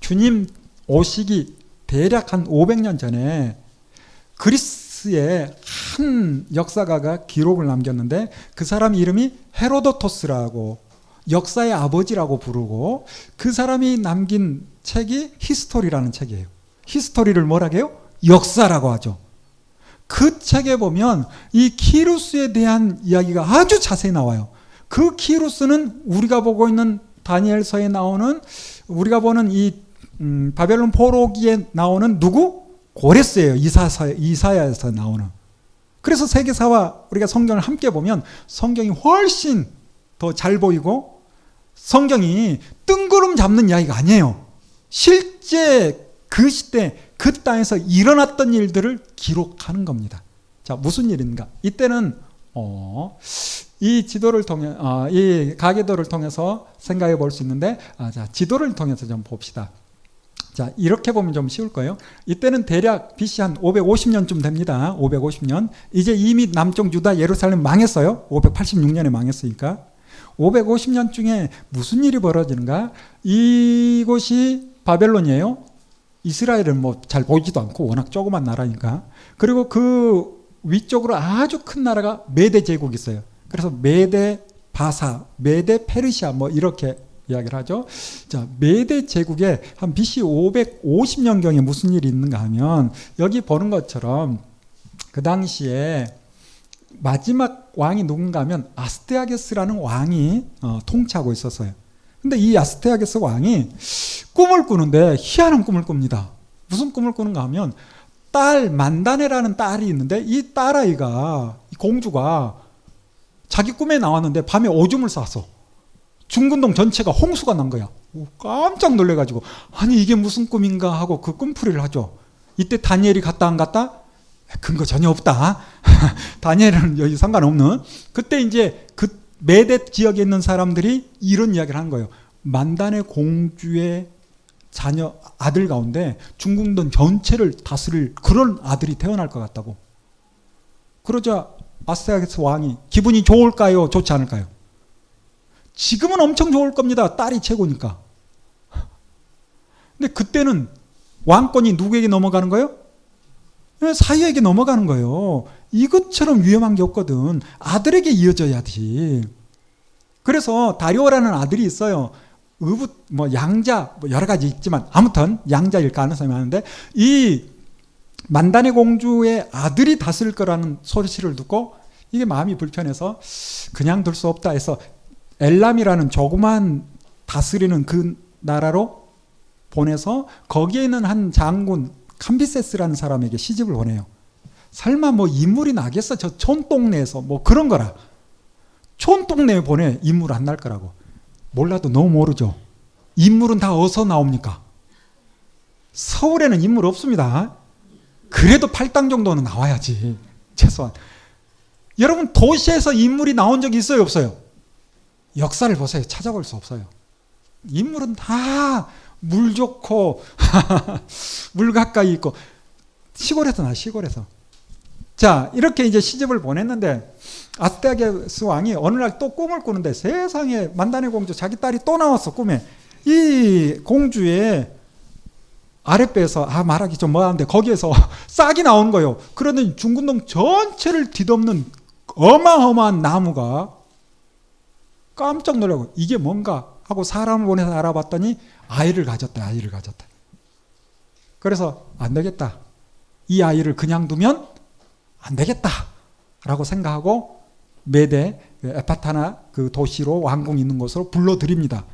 주님 오시기 대략 한 500년 전에 그리스의 한 역사가가 기록을 남겼는데 그 사람 이름이 헤로도토스라고 역사의 아버지라고 부르고 그 사람이 남긴 책이 히스토리라는 책이에요. 히스토리를 뭐라고 해요? 역사라고 하죠. 그 책에 보면 이 키루스에 대한 이야기가 아주 자세히 나와요. 그 키루스는 우리가 보고 있는 다니엘서에 나오는 우리가 보는 이 바벨론 포로기에 나오는 누구? 고레스예요. 이사야에서 나오는. 그래서 세계사와 우리가 성경을 함께 보면 성경이 훨씬 더 잘 보이고 성경이 뜬구름 잡는 이야기가 아니에요. 실제 그 시대 그 땅에서 일어났던 일들을 기록하는 겁니다. 자, 무슨 일인가? 이때는 이 지도를 통해 이 가계도를 통해서 생각해 볼 수 있는데 자, 지도를 통해서 좀 봅시다. 자, 이렇게 보면 좀 쉬울 거예요. 이때는 대략 BC 한 550년쯤 됩니다. 550년. 이제 이미 남쪽 유다 예루살렘 망했어요. 586년에 망했으니까. 550년 중에 무슨 일이 벌어지는가? 이곳이 바벨론이에요. 이스라엘은 뭐 잘 보이지도 않고 워낙 조그만 나라니까. 그리고 그 위쪽으로 아주 큰 나라가 메대 제국이 있어요. 그래서 메대 바사, 메대 페르시아 뭐 이렇게 이야기를 하죠. 자, 메대 제국에 한 BC 550년경에 무슨 일이 있는가 하면 여기 보는 것처럼 그 당시에 마지막 왕이 누군가 하면 아스테아게스라는 왕이 통치하고 있었어요. 근데 이 아스테아게스 왕이 꿈을 꾸는데 희한한 꿈을 꿉니다. 무슨 꿈을 꾸는가 하면 딸 만다네라는 딸이 있는데 이 딸아이가, 이 공주가 자기 꿈에 나왔는데 밤에 오줌을 쌌어. 중근동 전체가 홍수가 난 거야. 깜짝 놀래가지고 아니 이게 무슨 꿈인가 하고 그 꿈풀이를 하죠. 이때 다니엘이 갔다 안 갔다? 근거 전혀 없다. 다니엘은 여기 상관없는. 그때 이제 그 메대 지역에 있는 사람들이 이런 이야기를 한 거예요. 만다네 공주의 자녀 아들 가운데 중궁동 전체를 다스릴 그런 아들이 태어날 것 같다고. 그러자 아스테아게스 왕이 기분이 좋을까요? 좋지 않을까요? 지금은 엄청 좋을 겁니다. 딸이 최고니까. 근데 그때는 왕권이 누구에게 넘어가는 거예요? 사위에게 넘어가는 거예요. 이것처럼 위험한 게 없거든. 아들에게 이어져야지. 그래서 다리오라는 아들이 있어요. 뭐 양자 뭐 여러 가지 있지만 아무튼 양자일 가능성이 많은데 이 만다네 공주의 아들이 다스릴 거라는 소리를 듣고 이게 마음이 불편해서 그냥 둘 수 없다 해서 엘람이라는 조그만 다스리는 그 나라로 보내서 거기에 있는 한 장군 캄비세스라는 사람에게 시집을 보내요. 설마 뭐 인물이 나겠어? 저 촌동네에서 뭐 그런 거라. 촌동네에 보내 인물 안 날 거라고. 몰라도 너무 모르죠. 인물은 다 어디서 나옵니까? 서울에는 인물 없습니다. 그래도 8당 정도는 나와야지. 최소한. 여러분 도시에서 인물이 나온 적이 있어요? 없어요? 역사를 보세요. 찾아볼 수 없어요. 인물은 다 물 좋고 물 가까이 있고 시골에서 나 시골에서. 자, 이렇게 이제 시집을 보냈는데 아스테아게스 왕이 어느 날 또 꿈을 꾸는데 세상에 만다네 공주 자기 딸이 또 나왔어. 꿈에 이 공주의 아랫배에서 말하기 좀 뭐한데 거기에서 싹이 나온 거예요. 그러더니 중군동 전체를 뒤덮는 어마어마한 나무가 깜짝 놀라고 이게 뭔가 하고 사람을 보내서 알아봤더니 아이를 가졌다. 그래서 안 되겠다. 이 아이를 그냥 두면 안 되겠다 라고 생각하고 메대 에파타나 그 도시로 왕궁이 있는 곳으로 불러들입니다.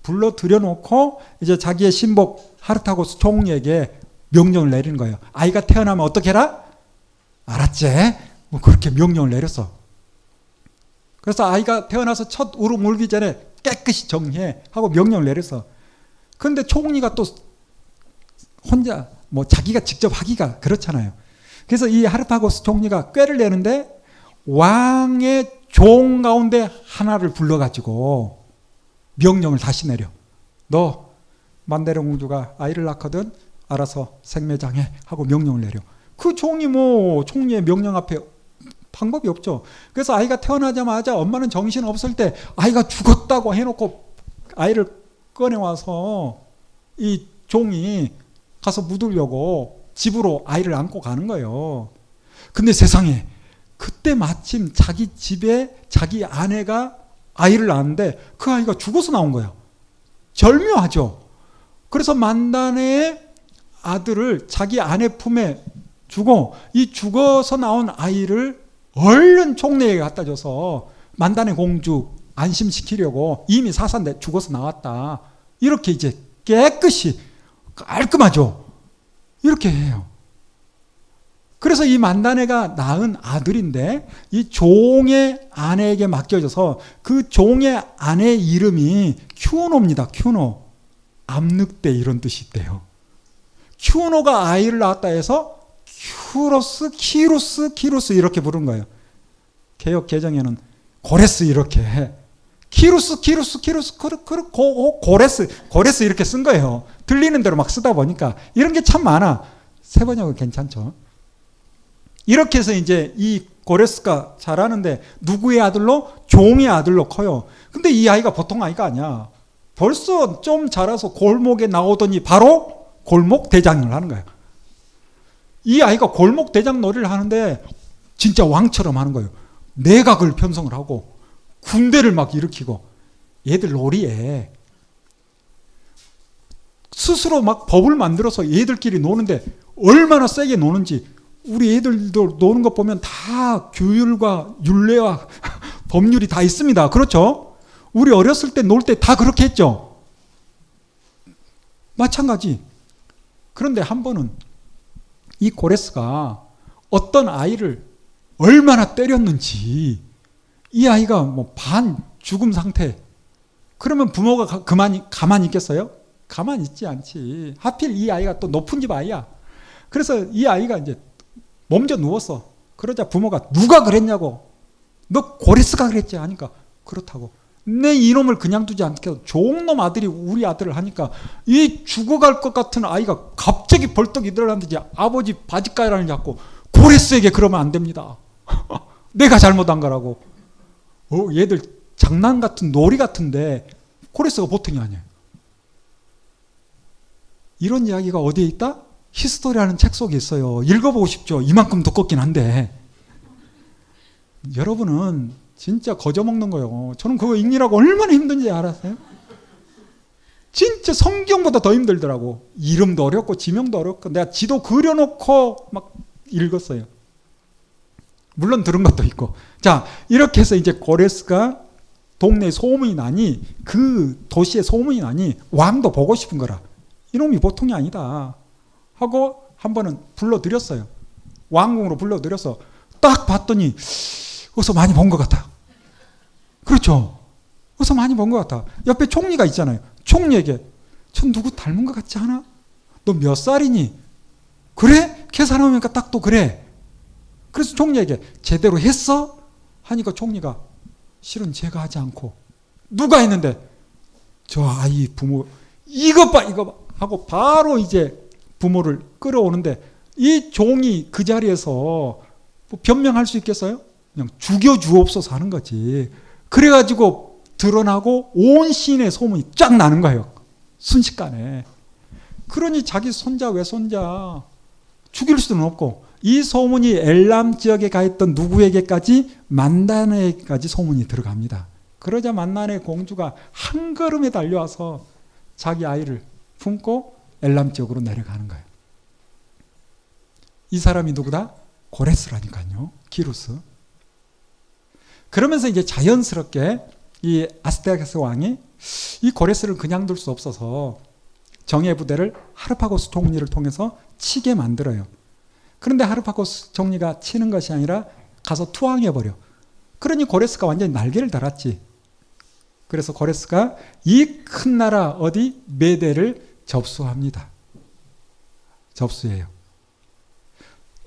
불러들여 놓고 이제 자기의 신복 하르타고스 총리에게 명령을 내리는 거예요. 아이가 태어나면 어떻게 해라? 알았지? 뭐 그렇게 명령을 내렸어. 그래서 아이가 태어나서 첫 우루 물기 전에 깨끗이 정리해 하고 명령을 내렸어. 그런데 총리가 또 혼자 뭐 자기가 직접 하기가 그렇잖아요. 그래서 이 하르타고스 총리가 꾀를 내는데 왕의 종 가운데 하나를 불러가지고 명령을 다시 내려. 너 만다네 공주가 아이를 낳거든 알아서 생매장해 하고 명령을 내려. 그 종이 뭐 총리의 명령 앞에 방법이 없죠. 그래서 아이가 태어나자마자 엄마는 정신 없을 때 아이가 죽었다고 해놓고 아이를 꺼내와서 이 종이 가서 묻으려고 집으로 아이를 안고 가는 거예요. 근데 세상에 그때 마침 자기 집에 자기 아내가 아이를 낳았는데 그 아이가 죽어서 나온 거야. 절묘하죠. 그래서 만다네의 아들을 자기 아내 품에 주고 이 죽어서 나온 아이를 얼른 총리에게 갖다 줘서 만다네 공주 안심시키려고 이미 사산돼 죽어서 나왔다. 이렇게 이제 깨끗이 깔끔하죠. 이렇게 해요. 그래서 이 만다네가 낳은 아들인데 이 종의 아내에게 맡겨져서 그 종의 아내의 이름이 큐노입니다. 큐노. 암늑대 이런 뜻이 있대요. 큐노가 아이를 낳았다 해서 키루스 이렇게 부른 거예요. 개역 개정에는 고레스 이렇게 해. 키루스, 고레스 이렇게 쓴 거예요. 들리는 대로 막 쓰다 보니까 이런 게 참 많아. 세번역은 괜찮죠. 이렇게 해서 이제 이 고레스가 자라는데 누구의 아들로? 종의 아들로 커요. 근데 이 아이가 보통 아이가 아니야. 벌써 좀 자라서 골목에 나오더니 바로 골목 대장을 하는 거예요. 이 아이가 골목 대장 놀이를 하는데 진짜 왕처럼 하는 거예요. 내각을 편성을 하고 군대를 막 일으키고, 얘들 놀이에 스스로 막 법을 만들어서 얘들끼리 노는데 얼마나 세게 노는지, 우리 애들도 노는 거 보면 다 규율과 율례와 법률이 다 있습니다. 그렇죠? 우리 어렸을 때 놀 때 다 그렇게 했죠? 마찬가지. 그런데 한 번은 이 고레스가 어떤 아이를 얼마나 때렸는지, 이 아이가 뭐 반 죽음 상태. 그러면 부모가 가만히 있겠어요? 가만히 있지 않지. 하필 이 아이가 또 높은 집 아이야. 그래서 이 아이가 이제 몸져 누웠어. 그러자 부모가 누가 그랬냐고. 너 고레스가 그랬지 하니까 그렇다고. 내 이놈을 그냥 두지 않게 종놈 아들이 우리 아들을 하니까 이 죽어갈 것 같은 아이가 갑자기 벌떡 일어났는지 아버지 바지가랑을 잡고, 고레스에게 그러면 안 됩니다. 내가 잘못한 거라고. 얘들 장난 같은 놀이 같은데 고레스가 보통이 아니에요. 이런 이야기가 어디에 있다? 히스토리라는 책 속에 있어요. 읽어보고 싶죠. 이만큼 두껍긴 한데. 여러분은 진짜 거저먹는 거예요. 저는 그거 읽느라고 얼마나 힘든지 알았어요? 진짜 성경보다 더 힘들더라고. 이름도 어렵고 지명도 어렵고 내가 지도 그려놓고 막 읽었어요. 물론 들은 것도 있고. 자, 이렇게 해서 이제 고레스가 동네에 소문이 나니, 그 도시에 소문이 나니 왕도 보고 싶은 거라. 이놈이 보통이 아니다 하고 한 번은 불러들였어요. 왕궁으로 불러들여서 딱 봤더니 어디서 많이 본 것 같아. 그렇죠? 어디서 많이 본 것 같아. 옆에 총리가 있잖아요. 총리에게 저 누구 닮은 것 같지 않아? 너 몇 살이니? 그래? 계산해보니까 딱 또 그래. 그래서 총리에게 제대로 했어? 하니까 총리가 실은 제가 하지 않고 누가 했는데 저 아이 부모 이것 봐 하고 바로 이제 부모를 끌어오는데, 이 종이 그 자리에서 뭐 변명할 수 있겠어요? 그냥 죽여주옵소서 하는 거지. 그래가지고 드러나고 온 시내 소문이 쫙 나는 거예요. 순식간에. 그러니 자기 손자 외손자 죽일 수는 없고, 이 소문이 엘람 지역에 가 있던 누구에게까지? 만다네까지 소문이 들어갑니다. 그러자 만다네 공주가 한 걸음에 달려와서 자기 아이를 품고 엘람 지역으로 내려가는 거예요. 이 사람이 누구다? 고레스라니까요. 기루스. 그러면서 이제 자연스럽게 이 아스테르가스 왕이 이 고레스를 그냥 둘 수 없어서 정예 부대를 하르파고스 총리를 통해서 치게 만들어요. 그런데 하르파고스 총리가 치는 것이 아니라 가서 투항해버려. 그러니 고레스가 완전히 날개를 달았지. 그래서 고레스가 이 큰 나라 어디? 메대를 접수합니다. 접수해요.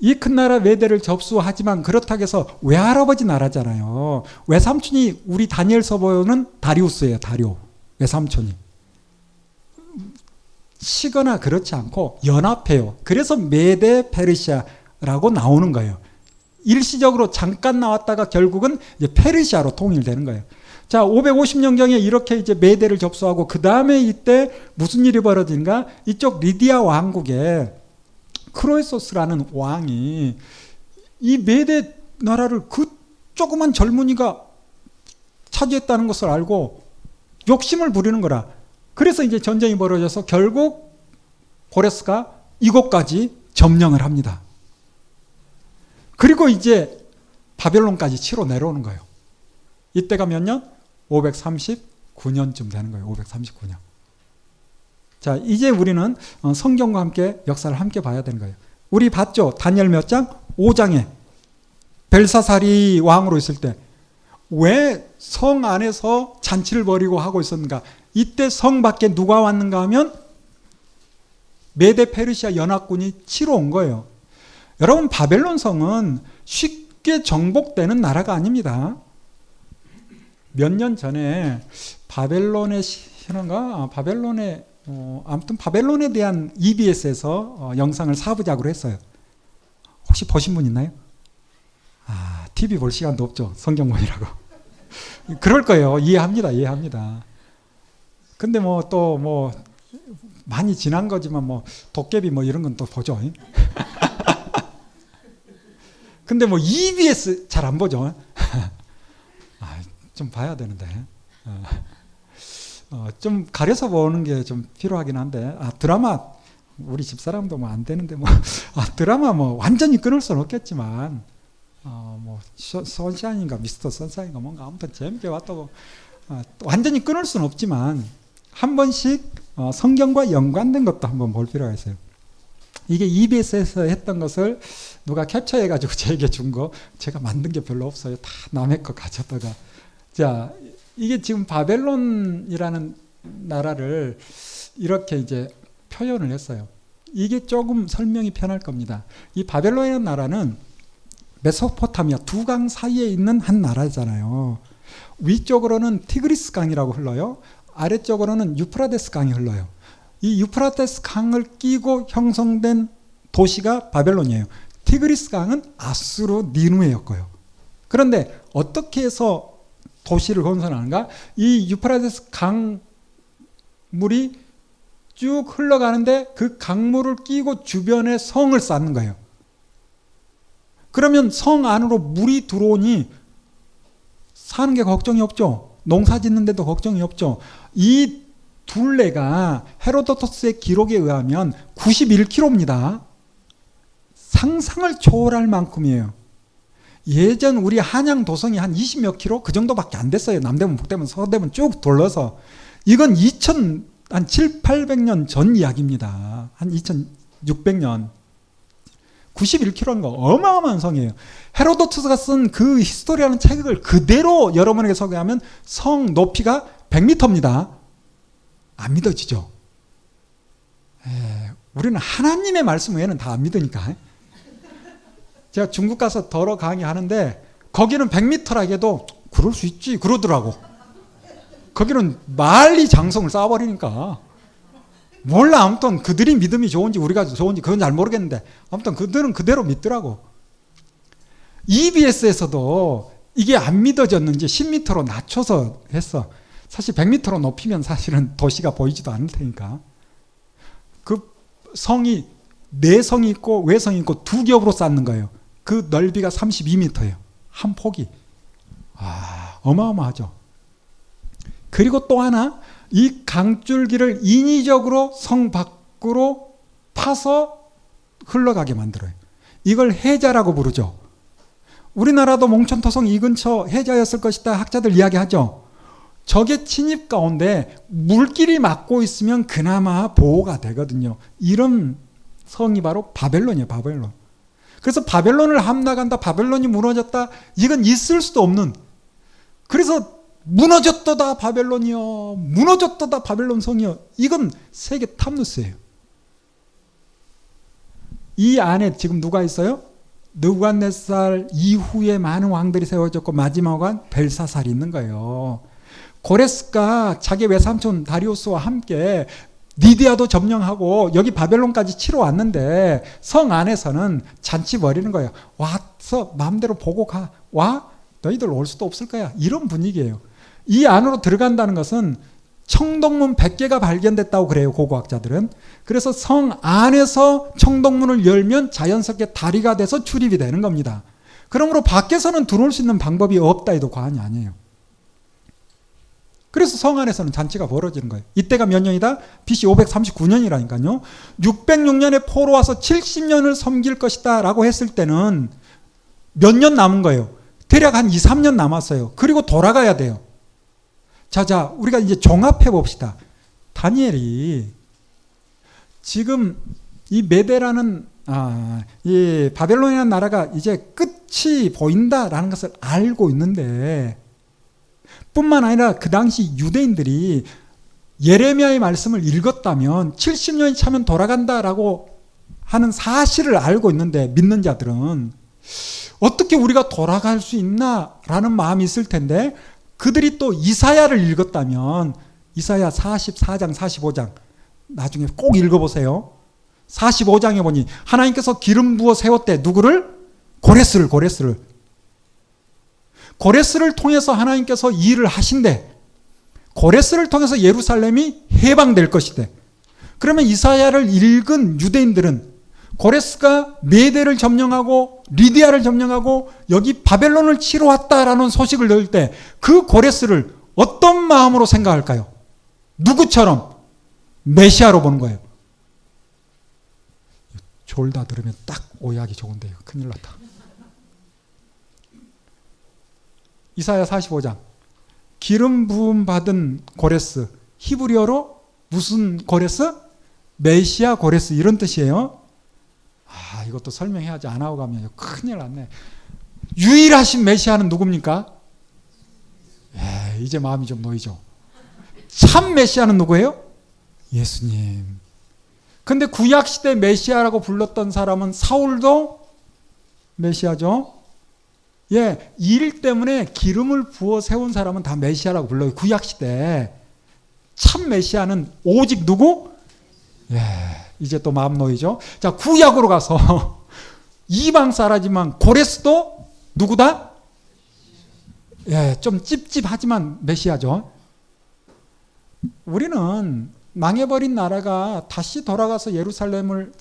이 큰 나라 메대를 접수하지만 그렇다고 해서 외할아버지 나라잖아요. 외삼촌이 우리 다니엘서 보는 다리우스예요. 다리오. 외삼촌이. 치거나 그렇지 않고 연합해요. 그래서 메대 페르시아라고 나오는 거예요. 일시적으로 잠깐 나왔다가 결국은 이제 페르시아로 통일되는 거예요. 자, 550년경에 이렇게 이제 메대를 접수하고, 그 다음에 이때 무슨 일이 벌어진가? 이쪽 리디아 왕국에 크로에소스라는 왕이 이 메대 나라를 그 조그만 젊은이가 차지했다는 것을 알고 욕심을 부리는 거라. 그래서 이제 전쟁이 벌어져서 결국 고레스가 이곳까지 점령을 합니다. 그리고 이제 바벨론까지 치러 내려오는 거예요. 이때가 몇 년? 539년쯤 되는 거예요. 539년. 자, 이제 우리는 성경과 함께 역사를 함께 봐야 되는 거예요. 우리 봤죠? 다니엘 몇 장? 5장에 벨사살이 왕으로 있을 때 왜 성 안에서 잔치를 벌이고 하고 있었는가? 이때 성 밖에 누가 왔는가 하면 메데 페르시아 연합군이 치러 온 거예요. 여러분, 바벨론 성은 쉽게 정복되는 나라가 아닙니다. 몇 년 전에 바벨론의 신화가 바벨론의 아무튼 바벨론에 대한 EBS에서 영상을 4부작으로 했어요. 혹시 보신 분 있나요? TV 볼 시간도 없죠. 성경 보이라고. 그럴 거예요. 이해합니다. 이해합니다. 근데 또 많이 지난 거지만 도깨비 이런 건 또 보죠. 근데 EBS 잘 안 보죠. 좀 봐야 되는데. 좀 가려서 보는 게 좀 필요하긴 한데, 드라마, 우리 집사람도 안 되는데, 드라마 완전히 끊을 수는 없겠지만, 선샤인인가 미스터 선샤인인가 뭔가 아무튼 재밌게 봤다고, 완전히 끊을 수는 없지만, 한 번씩 성경과 연관된 것도 한번 볼 필요가 있어요. 이게 EBS에서 했던 것을 누가 캡처해가지고 제게 준 거, 제가 만든 게 별로 없어요. 다 남의 거 가져다가. 자, 이게 지금 바벨론이라는 나라를 이렇게 이제 표현을 했어요. 이게 조금 설명이 편할 겁니다. 이 바벨론이라는 나라는 메소포타미아 두 강 사이에 있는 한 나라잖아요. 위쪽으로는 티그리스 강이라고 흘러요. 아래쪽으로는 유프라데스 강이 흘러요. 이 유프라데스 강을 끼고 형성된 도시가 바벨론이에요. 티그리스 강은 아수르 니누에였고요. 그런데 어떻게 해서 도시를 건설하는가? 이 유프라데스 강물이 쭉 흘러가는데 그 강물을 끼고 주변에 성을 쌓는 거예요. 그러면 성 안으로 물이 들어오니 사는 게 걱정이 없죠. 농사 짓는 데도 걱정이 없죠. 이 둘레가 헤로도토스의 기록에 의하면 91km입니다. 상상을 초월할 만큼이에요. 예전 우리 한양 도성이 한 20몇 킬로 그 정도밖에 안 됐어요. 남대문, 북대문, 서대문 쭉 둘러서. 이건 한 7, 800년 전 이야기입니다. 한 2600년. 91km라는 거 어마어마한 성이에요. 헤로도투스가 쓴 그 히스토리라는 책을 그대로 여러분에게 소개하면 성 높이가 100m입니다. 안 믿어지죠? 우리는 하나님의 말씀 외에는 다 안 믿으니까. 제가 중국 가서 더러 강의하는데 거기는 100m라 해도 그럴 수 있지 그러더라고. 거기는 말리 장성을 쌓아버리니까. 몰라. 아무튼 그들이 믿음이 좋은지 우리가 좋은지 그건 잘 모르겠는데 아무튼 그들은 그대로 믿더라고. EBS에서도 이게 안 믿어졌는지 10m로 낮춰서 했어. 사실 100m로 높이면 사실은 도시가 보이지도 않을 테니까. 그 성이 내성이 있고 외성이 있고 두 겹으로 쌓는 거예요. 그 넓이가 32m예요. 한 폭이. 어마어마하죠. 그리고 또 하나, 이 강줄기를 인위적으로 성 밖으로 파서 흘러가게 만들어요. 이걸 해자라고 부르죠. 우리나라도 몽천토성 이 근처 해자였을 것이다 학자들 이야기하죠. 적의 침입 가운데 물길이 막고 있으면 그나마 보호가 되거든요. 이런 성이 바로 바벨론이에요. 바벨론. 그래서 바벨론을 함락한다, 바벨론이 무너졌다, 이건 있을 수도 없는. 그래서 무너졌도다 바벨론이요, 무너졌도다 바벨론 성이요, 이건 세계 탑뉴스예요. 이 안에 지금 누가 있어요? 느부갓네살 이후에 많은 왕들이 세워졌고 마지막 왕 벨사살이 있는 거예요. 고레스가 자기 외삼촌 다리우스와 함께 니디아도 점령하고 여기 바벨론까지 치러 왔는데 성 안에서는 잔치 벌이는 거예요. 와서 마음대로 보고 가. 와? 너희들 올 수도 없을 거야. 이런 분위기예요. 이 안으로 들어간다는 것은 청동문 100개가 발견됐다고 그래요. 고고학자들은. 그래서 성 안에서 청동문을 열면 자연스럽게 다리가 돼서 출입이 되는 겁니다. 그러므로 밖에서는 들어올 수 있는 방법이 없다 해도 과언이 아니에요. 그래서 성 안에서는 잔치가 벌어지는 거예요. 이때가 몇 년이다? BC 539년이라니까요. 606년에 포로 와서 70년을 섬길 것이다 라고 했을 때는 몇 년 남은 거예요? 대략 한 2, 3년 남았어요. 그리고 돌아가야 돼요. 자, 우리가 이제 종합해 봅시다. 다니엘이 지금 이 메대라는 이 바벨론이라는 나라가 이제 끝이 보인다라는 것을 알고 있는데 뿐만 아니라 그 당시 유대인들이 예레미야의 말씀을 읽었다면 70년이 차면 돌아간다라고 하는 사실을 알고 있는데 믿는 자들은 어떻게 우리가 돌아갈 수 있나라는 마음이 있을 텐데 그들이 또 이사야를 읽었다면 이사야 44장 45장 나중에 꼭 읽어보세요. 45장에 보니 하나님께서 기름 부어 세웠대. 누구를? 고레스를 통해서 하나님께서 일을 하신대. 고레스를 통해서 예루살렘이 해방될 것이대. 그러면 이사야를 읽은 유대인들은 고레스가 메대를 점령하고 리디아를 점령하고 여기 바벨론을 치러 왔다라는 소식을 들을 때 그 고레스를 어떤 마음으로 생각할까요? 누구처럼? 메시아로 보는 거예요. 졸다 들으면 딱 오해하기 좋은데요. 큰일 났다. 이사야 45장. 기름 부음 받은 고레스. 히브리어로 무슨 고레스? 메시아 고레스 이런 뜻이에요. 이것도 설명해야지. 안 하고 가면 큰일 났네. 유일하신 메시아는 누굽니까? 이제 마음이 좀 놓이죠. 참 메시아는 누구예요? 예수님. 근데 구약시대 메시아라고 불렀던 사람은 사울도 메시아죠. 일 때문에 기름을 부어 세운 사람은 다 메시아라고 불러요. 구약시대. 참 메시아는 오직 누구? 이제 또 마음 놓이죠. 자, 구약으로 가서 이방 사라지만 고레스도 누구다? 좀 찝찝하지만 메시아죠. 우리는 망해버린 나라가 다시 돌아가서 예루살렘을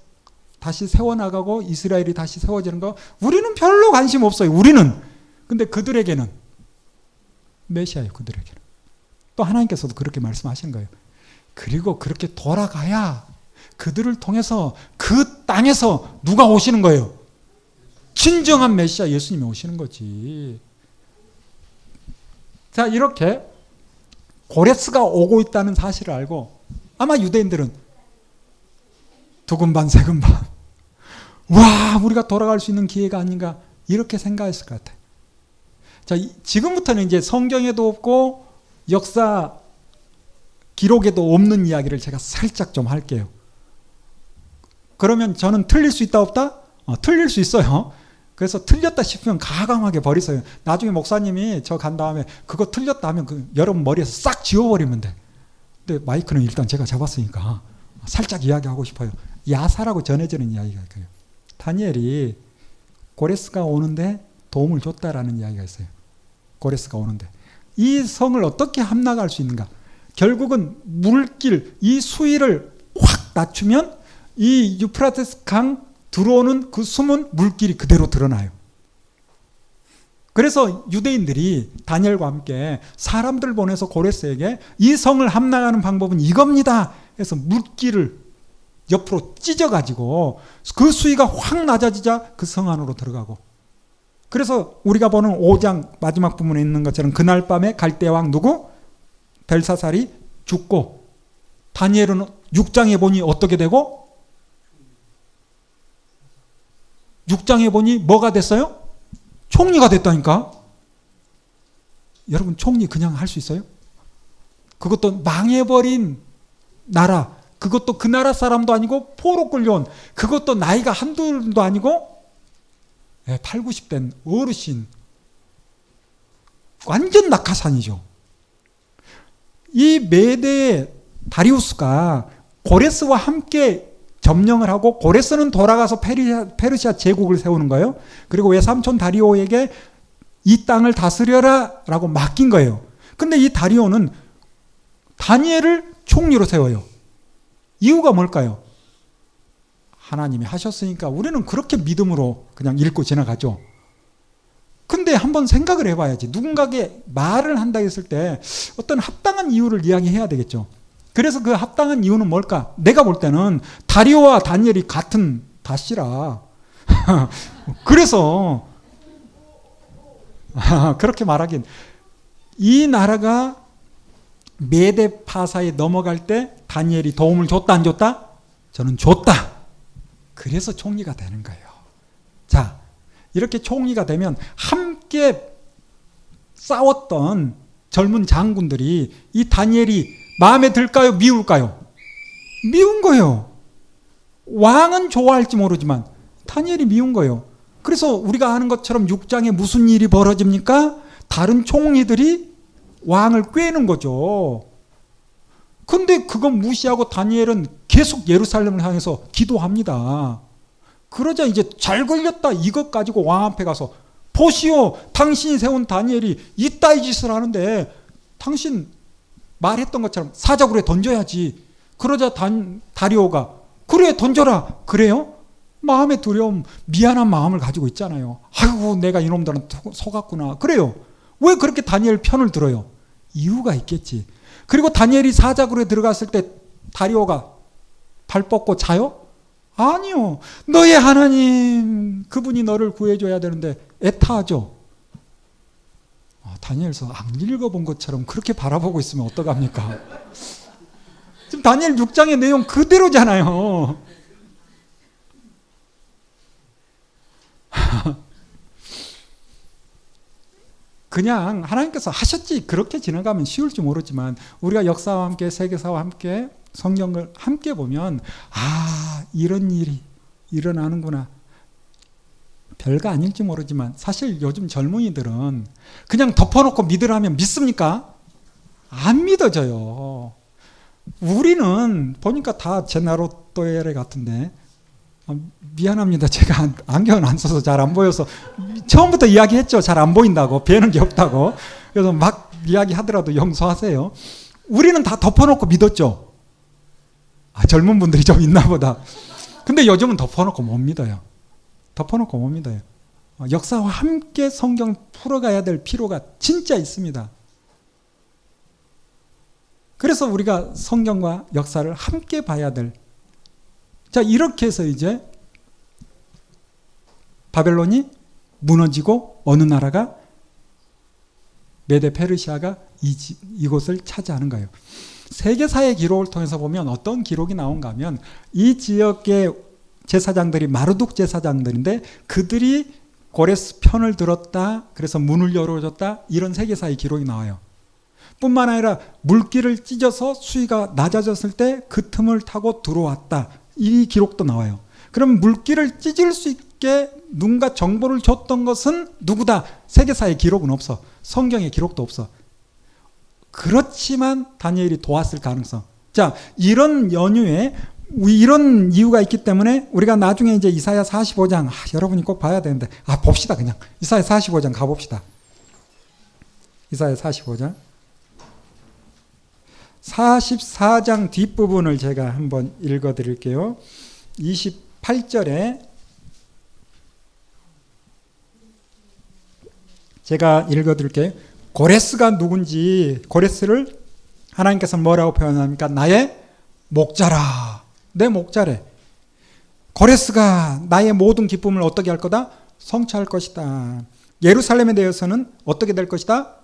다시 세워나가고 이스라엘이 다시 세워지는 거 우리는 별로 관심 없어요. 우리는. 근데 그들에게는 메시아예요. 그들에게는. 또 하나님께서도 그렇게 말씀하시는 거예요. 그리고 그렇게 돌아가야 그들을 통해서 그 땅에서 누가 오시는 거예요? 진정한 메시아 예수님이 오시는 거지. 자, 이렇게 고레스가 오고 있다는 사실을 알고 아마 유대인들은 두근반 세근반 와, 우리가 돌아갈 수 있는 기회가 아닌가 이렇게 생각했을 것 같아요. 자, 지금부터는 이제 성경에도 없고 역사 기록에도 없는 이야기를 제가 살짝 좀 할게요. 그러면 저는 틀릴 수 있다 없다? 틀릴 수 있어요. 그래서 틀렸다 싶으면 가감하게 버리세요. 나중에 목사님이 저 간 다음에 그거 틀렸다 하면 여러분 머리에서 싹 지워버리면 돼. 근데 마이크는 일단 제가 잡았으니까 살짝 이야기하고 싶어요. 야사라고 전해지는 이야기가 있어요. 다니엘이 고레스가 오는데 도움을 줬다라는 이야기가 있어요. 고레스가 오는데 이 성을 어떻게 함락할 수 있는가? 결국은 물길, 이 수위를 확 낮추면 이 유프라테스 강 들어오는 그 숨은 물길이 그대로 드러나요. 그래서 유대인들이 다니엘과 함께 사람들 보내서 고레스에게 이 성을 함락하는 방법은 이겁니다 해서 물길을 옆으로 찢어가지고 그 수위가 확 낮아지자 그 성 안으로 들어가고, 그래서 우리가 보는 5장 마지막 부분에 있는 것처럼 그날 밤에 갈대 왕 누구? 벨사살이 죽고, 다니엘은 6장에 보니 어떻게 되고? 6장에 보니 뭐가 됐어요? 총리가 됐다니까. 여러분, 총리 그냥 할 수 있어요? 그것도 망해버린 나라, 그것도 그 나라 사람도 아니고 포로 끌려온, 그것도 나이가 한둘도 아니고 8, 90된 어르신, 완전 낙하산이죠. 이 메대 다리우스가 고레스와 함께 점령을 하고, 고레스는 돌아가서 페르시아 제국을 세우는 거예요. 그리고 외삼촌 다리오에게 이 땅을 다스려라 라고 맡긴 거예요. 근데 이 다리오는 다니엘을 총리로 세워요. 이유가 뭘까요? 하나님이 하셨으니까 우리는 그렇게 믿음으로 그냥 읽고 지나가죠. 근데 한번 생각을 해봐야지. 누군가에게 말을 한다 했을 때 어떤 합당한 이유를 이야기해야 되겠죠. 그래서 그 합당한 이유는 뭘까? 내가 볼 때는 다리오와 다니엘이 같은 다시라. 그래서 그렇게 말하긴, 이 나라가 메대 파사에 넘어갈 때 다니엘이 도움을 줬다 안 줬다? 저는 줬다. 그래서 총리가 되는 거예요. 자, 이렇게 총리가 되면 함께 싸웠던 젊은 장군들이 이 다니엘이 마음에 들까요? 미울까요? 미운 거예요. 왕은 좋아할지 모르지만 다니엘이 미운 거예요. 그래서 우리가 아는 것처럼 6장에 무슨 일이 벌어집니까? 다른 총리들이 왕을 꾀는 거죠. 근데 그건 무시하고 다니엘은 계속 예루살렘을 향해서 기도합니다. 그러자 이제 잘 걸렸다 이것 가지고 왕 앞에 가서 보시오, 당신이 세운 다니엘이 이따위 짓을 하는데 당신 말했던 것처럼 사자굴에 던져야지. 그러자 다리오가 그래 던져라. 그래요? 마음의 두려움, 미안한 마음을 가지고 있잖아요. 아이고 내가 이놈들은 속았구나. 그래요. 왜 그렇게 다니엘 편을 들어요? 이유가 있겠지. 그리고 다니엘이 사자굴에 들어갔을 때 다리오가 발 뻗고 자요? 아니요. 너의 하나님 그분이 너를 구해줘야 되는데 애타하죠. 다니엘서 안 읽어본 것처럼 그렇게 바라보고 있으면 어떡합니까? 지금 다니엘 6장의 내용 그대로잖아요. 그냥 하나님께서 하셨지 그렇게 지나가면 쉬울지 모르지만 우리가 역사와 함께 세계사와 함께 성경을 함께 보면 이런 일이 일어나는구나. 별거 아닐지 모르지만 사실 요즘 젊은이들은 그냥 덮어놓고 믿으라면 믿습니까? 안 믿어져요. 우리는 보니까 다 제나로 또에레 같은데 미안합니다. 제가 안경을 안 써서 잘 안 보여서 처음부터 이야기했죠. 잘 안 보인다고. 배는 게 없다고. 그래서 막 이야기하더라도 용서하세요. 우리는 다 덮어놓고 믿었죠. 젊은 분들이 좀 있나 보다. 근데 요즘은 덮어놓고 못 믿어요. 덮어놓고 못 믿어요. 역사와 함께 성경 풀어가야 될 필요가 진짜 있습니다. 그래서 우리가 성경과 역사를 함께 봐야 될. 자, 이렇게 해서 이제 바벨론이 무너지고 어느 나라가 메데 페르시아가 이곳을 차지하는 거예요. 세계사의 기록을 통해서 보면 어떤 기록이 나온가 하면 이 지역의 제사장들이 마르둑 제사장들인데 그들이 고레스 편을 들었다. 그래서 문을 열어줬다. 이런 세계사의 기록이 나와요. 뿐만 아니라 물길을 찢어서 수위가 낮아졌을 때 그 틈을 타고 들어왔다. 이 기록도 나와요. 그럼 물길을 찢을 수 있게 누군가 정보를 줬던 것은 누구다? 세계사의 기록은 없어. 성경의 기록도 없어. 그렇지만 다니엘이 도왔을 가능성. 자, 이런 연유에 이런 이유가 있기 때문에 우리가 나중에 이제 이사야 45장 여러분이 꼭 봐야 되는데 봅시다. 그냥 이사야 45장 가봅시다. 이사야 45장 44장 뒷부분을 제가 한번 읽어드릴게요. 28절에 제가 읽어드릴게요. 고레스가 누군지, 고레스를 하나님께서 뭐라고 표현합니까? 나의 목자라. 내 목자래. 고레스가 나의 모든 기쁨을 어떻게 할 거다? 성취할 것이다. 예루살렘에 대해서는 어떻게 될 것이다?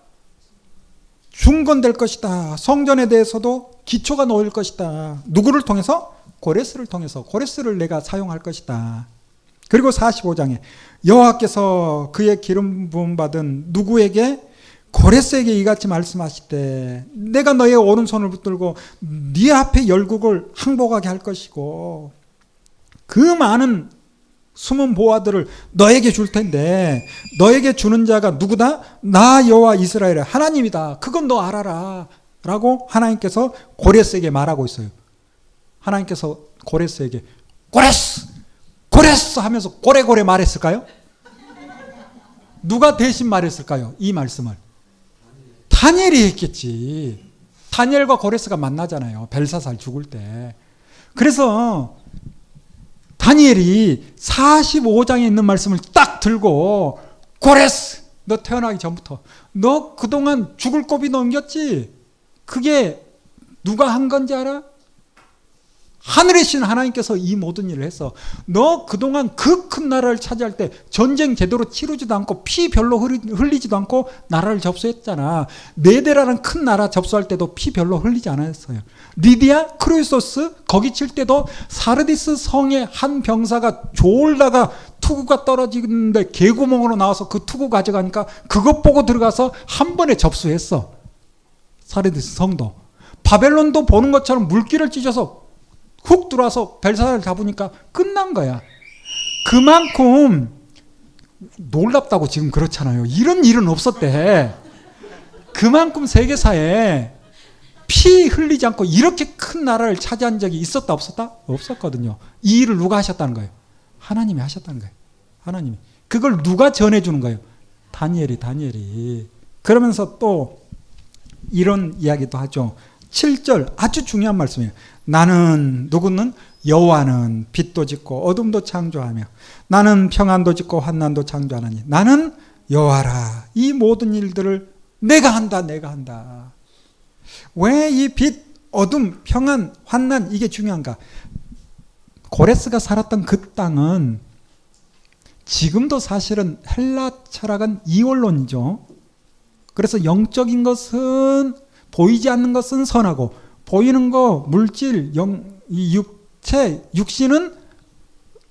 중건될 것이다. 성전에 대해서도 기초가 놓일 것이다. 누구를 통해서? 고레스를 통해서. 고레스를 내가 사용할 것이다. 그리고 45장에 여호와께서 그의 기름 부음 받은 누구에게? 고레스에게 이같이 말씀하시되 내가 너의 오른손을 붙들고 네 앞에 열국을 항복하게 할 것이고 그 많은 숨은 보화들을 너에게 줄 텐데 너에게 주는 자가 누구다? 나 여호와 이스라엘의 하나님이다. 그건 너 알아라 라고 하나님께서 고레스에게 말하고 있어요. 하나님께서 고레스에게 고레스! 고레스! 하면서 고래고래 말했을까요? 누가 대신 말했을까요? 이 말씀을 다니엘이 했겠지. 다니엘과 고레스가 만나잖아요. 벨사살 죽을 때. 그래서 다니엘이 45장에 있는 말씀을 딱 들고 고레스! 너 태어나기 전부터 너 그동안 죽을 고비 넘겼지? 그게 누가 한 건지 알아? 하늘의 신 하나님께서 이 모든 일을 했어. 너 그동안 그 큰 나라를 차지할 때 전쟁 제대로 치르지도 않고 피 별로 흘리지도 않고 나라를 접수했잖아. 네데라는 큰 나라 접수할 때도 피 별로 흘리지 않았어요. 리디아, 크루소스 거기 칠 때도 사르디스 성의 한 병사가 졸다가 투구가 떨어지는데 개구멍으로 나와서 그 투구 가져가니까 그것 보고 들어가서 한 번에 접수했어. 사르디스 성도. 바벨론도 보는 것처럼 물길을 찢어서 훅 들어와서 벨사살을 잡으니까 끝난 거야. 그만큼 놀랍다고 지금 그렇잖아요. 이런 일은 없었대. 그만큼 세계사에 피 흘리지 않고 이렇게 큰 나라를 차지한 적이 있었다 없었다? 없었거든요. 이 일을 누가 하셨다는 거예요? 하나님이 하셨다는 거예요. 하나님이. 그걸 누가 전해주는 거예요? 다니엘이. 그러면서 또 이런 이야기도 하죠. 7절 아주 중요한 말씀이에요. 나는 누구는 여호와는 빛도 짓고 어둠도 창조하며 나는 평안도 짓고 환난도 창조하나니 나는 여호와라. 이 모든 일들을 내가 한다. 왜 이 빛, 어둠, 평안, 환난 이게 중요한가? 고레스가 살았던 그 땅은 지금도 사실은 헬라 철학은 이원론이죠. 그래서 영적인 것은 보이지 않는 것은 선하고 보이는 거 물질, 이 육체, 육신은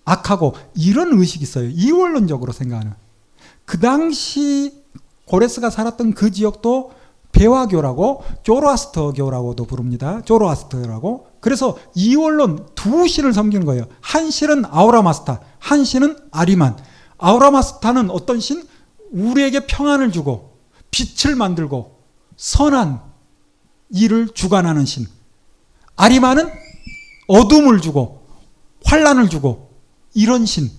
악하고 이런 의식이 있어요. 이원론적으로 생각하는. 그 당시 고레스가 살았던 그 지역도 배화교라고 조로아스터교라고도 부릅니다. 조로아스터라고. 그래서 이원론 두 신을 섬기는 거예요. 한 신은 아우라마스타, 한 신은 아리만. 아우라마스타는 어떤 신? 우리에게 평안을 주고 빛을 만들고 선한 일을 주관하는 신. 아리만은 어둠을 주고 환란을 주고 이런 신.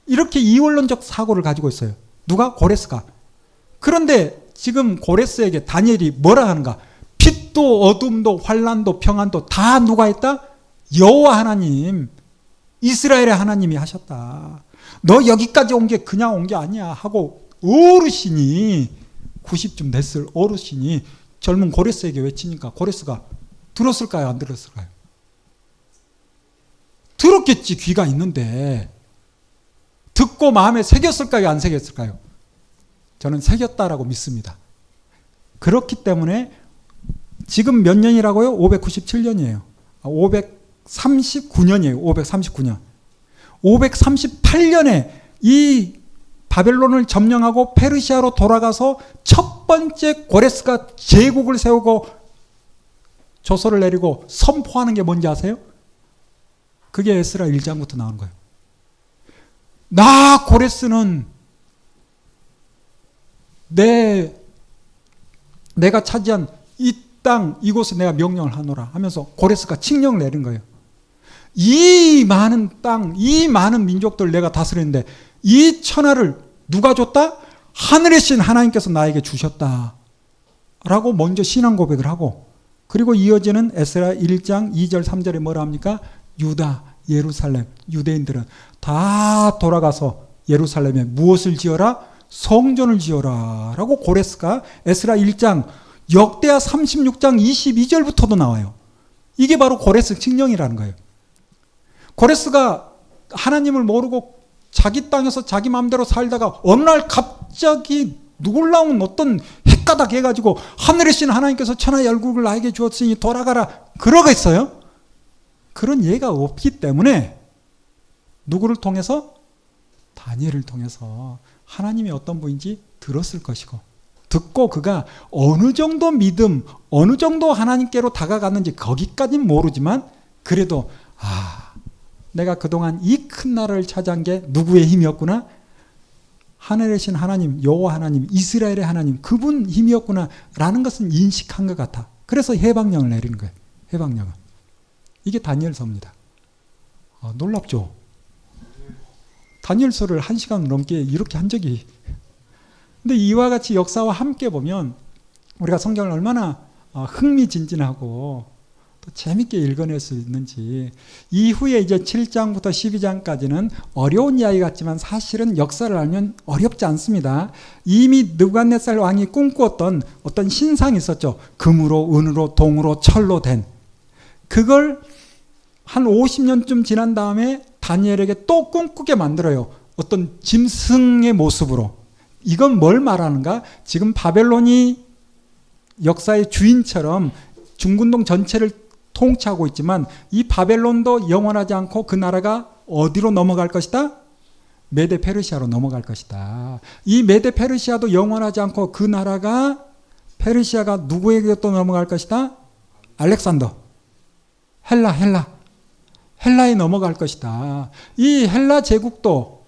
이렇게 이원론적 사고를 가지고 있어요. 누가? 고레스가. 그런데 지금 고레스에게 다니엘이 뭐라 하는가? 빛도 어둠도 환란도 평안도 다 누가 했다? 여호와 하나님, 이스라엘의 하나님이 하셨다. 너 여기까지 온 게 그냥 온 게 아니야 하고 어르신이 90쯤 됐을 어르신이 젊은 고레스에게 외치니까 고레스가 들었을까요? 안 들었을까요? 들었겠지. 귀가 있는데 듣고 마음에 새겼을까요? 안 새겼을까요? 저는 새겼다라고 믿습니다. 그렇기 때문에 지금 몇 년이라고요? 597년이에요. 539년이에요. 539년. 538년에 이 바벨론을 점령하고 페르시아로 돌아가서 첫 번째 고레스가 제국을 세우고 조서를 내리고 선포하는 게 뭔지 아세요? 그게 에스라 1장부터 나오는 거예요. 나 고레스는 내가 차지한 이 땅 이곳에 내가 명령을 하노라 하면서 고레스가 칙령을 내린 거예요. 이 많은 땅, 이 많은 민족들을 내가 다스리는데 이 천하를 누가 줬다? 하늘의 신 하나님께서 나에게 주셨다 라고 먼저 신앙 고백을 하고, 그리고 이어지는 에스라 1장 2절 3절에 뭐라 합니까? 유다, 예루살렘, 유대인들은 다 돌아가서 예루살렘에 무엇을 지어라? 성전을 지어라 라고 고레스가 에스라 1장 역대하 36장 22절부터도 나와요. 이게 바로 고레스 칙령이라는 거예요. 고레스가 하나님을 모르고 자기 땅에서 자기 마음대로 살다가 어느 날 갑자기 놀라운 어떤 헷가닥 해가지고 하늘의 신 하나님께서 천하의 열국을 나에게 주었으니 돌아가라 그러겠어요? 그런 예가 없기 때문에 누구를 통해서? 다니엘을 통해서 하나님이 어떤 분인지 들었을 것이고, 듣고 그가 어느 정도 믿음, 어느 정도 하나님께로 다가갔는지 거기까지는 모르지만 그래도 내가 그동안 이 큰 나라를 차지한 게 누구의 힘이었구나? 하늘의 신 하나님, 여호와 하나님, 이스라엘의 하나님, 그분 힘이었구나 라는 것은 인식한 것 같아. 그래서 해방령을 내리는 거예요. 해방령은. 이게 다니엘서입니다. 놀랍죠? 다니엘서를 1시간 넘게 이렇게 한 적이. 근데 이와 같이 역사와 함께 보면 우리가 성경을 얼마나 흥미진진하고 또 재밌게 읽어낼 수 있는지. 이후에 이제 7장부터 12장까지는 어려운 이야기 같지만 사실은 역사를 알면 어렵지 않습니다. 이미 느부갓네살 왕이 꿈꾸었던 어떤 신상이 있었죠. 금으로, 은으로, 동으로, 철로 된. 그걸 한 50년쯤 지난 다음에 다니엘에게 또 꿈꾸게 만들어요. 어떤 짐승의 모습으로. 이건 뭘 말하는가? 지금 바벨론이 역사의 주인처럼 중근동 전체를 통치하고 있지만 이 바벨론도 영원하지 않고 그 나라가 어디로 넘어갈 것이다? 메데 페르시아로 넘어갈 것이다. 이 메데 페르시아도 영원하지 않고 그 나라가 페르시아가 누구에게 또 넘어갈 것이다? 알렉산더. 헬라에 넘어갈 것이다. 이 헬라 제국도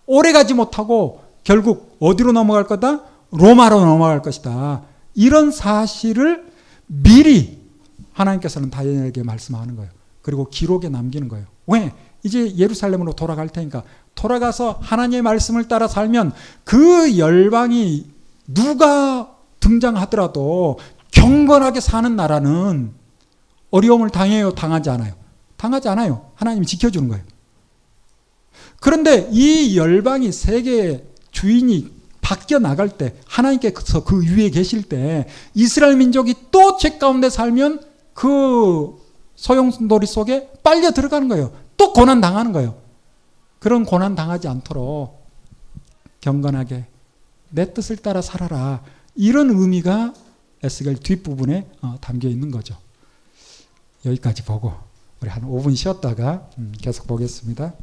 오래가지 못하고 결국 어디로 넘어갈 거다? 로마로 넘어갈 것이다. 이런 사실을 미리 하나님께서는 다니엘에게 말씀하는 거예요. 그리고 기록에 남기는 거예요. 왜? 이제 예루살렘으로 돌아갈 테니까 돌아가서 하나님의 말씀을 따라 살면 그 열방이 누가 등장하더라도 경건하게 사는 나라는 어려움을 당해요? 당하지 않아요? 당하지 않아요. 하나님이 지켜주는 거예요. 그런데 이 열방이 세계의 주인이 바뀌어 나갈 때, 하나님께서 그 위에 계실 때 이스라엘 민족이 또 죄 가운데 살면 그 소용돌이 속에 빨려 들어가는 거예요. 또 고난 당하는 거예요. 그런 고난 당하지 않도록 경건하게 내 뜻을 따라 살아라. 이런 의미가 에스겔 뒷부분에 담겨 있는 거죠. 여기까지 보고 우리 한 5분 쉬었다가 계속 보겠습니다.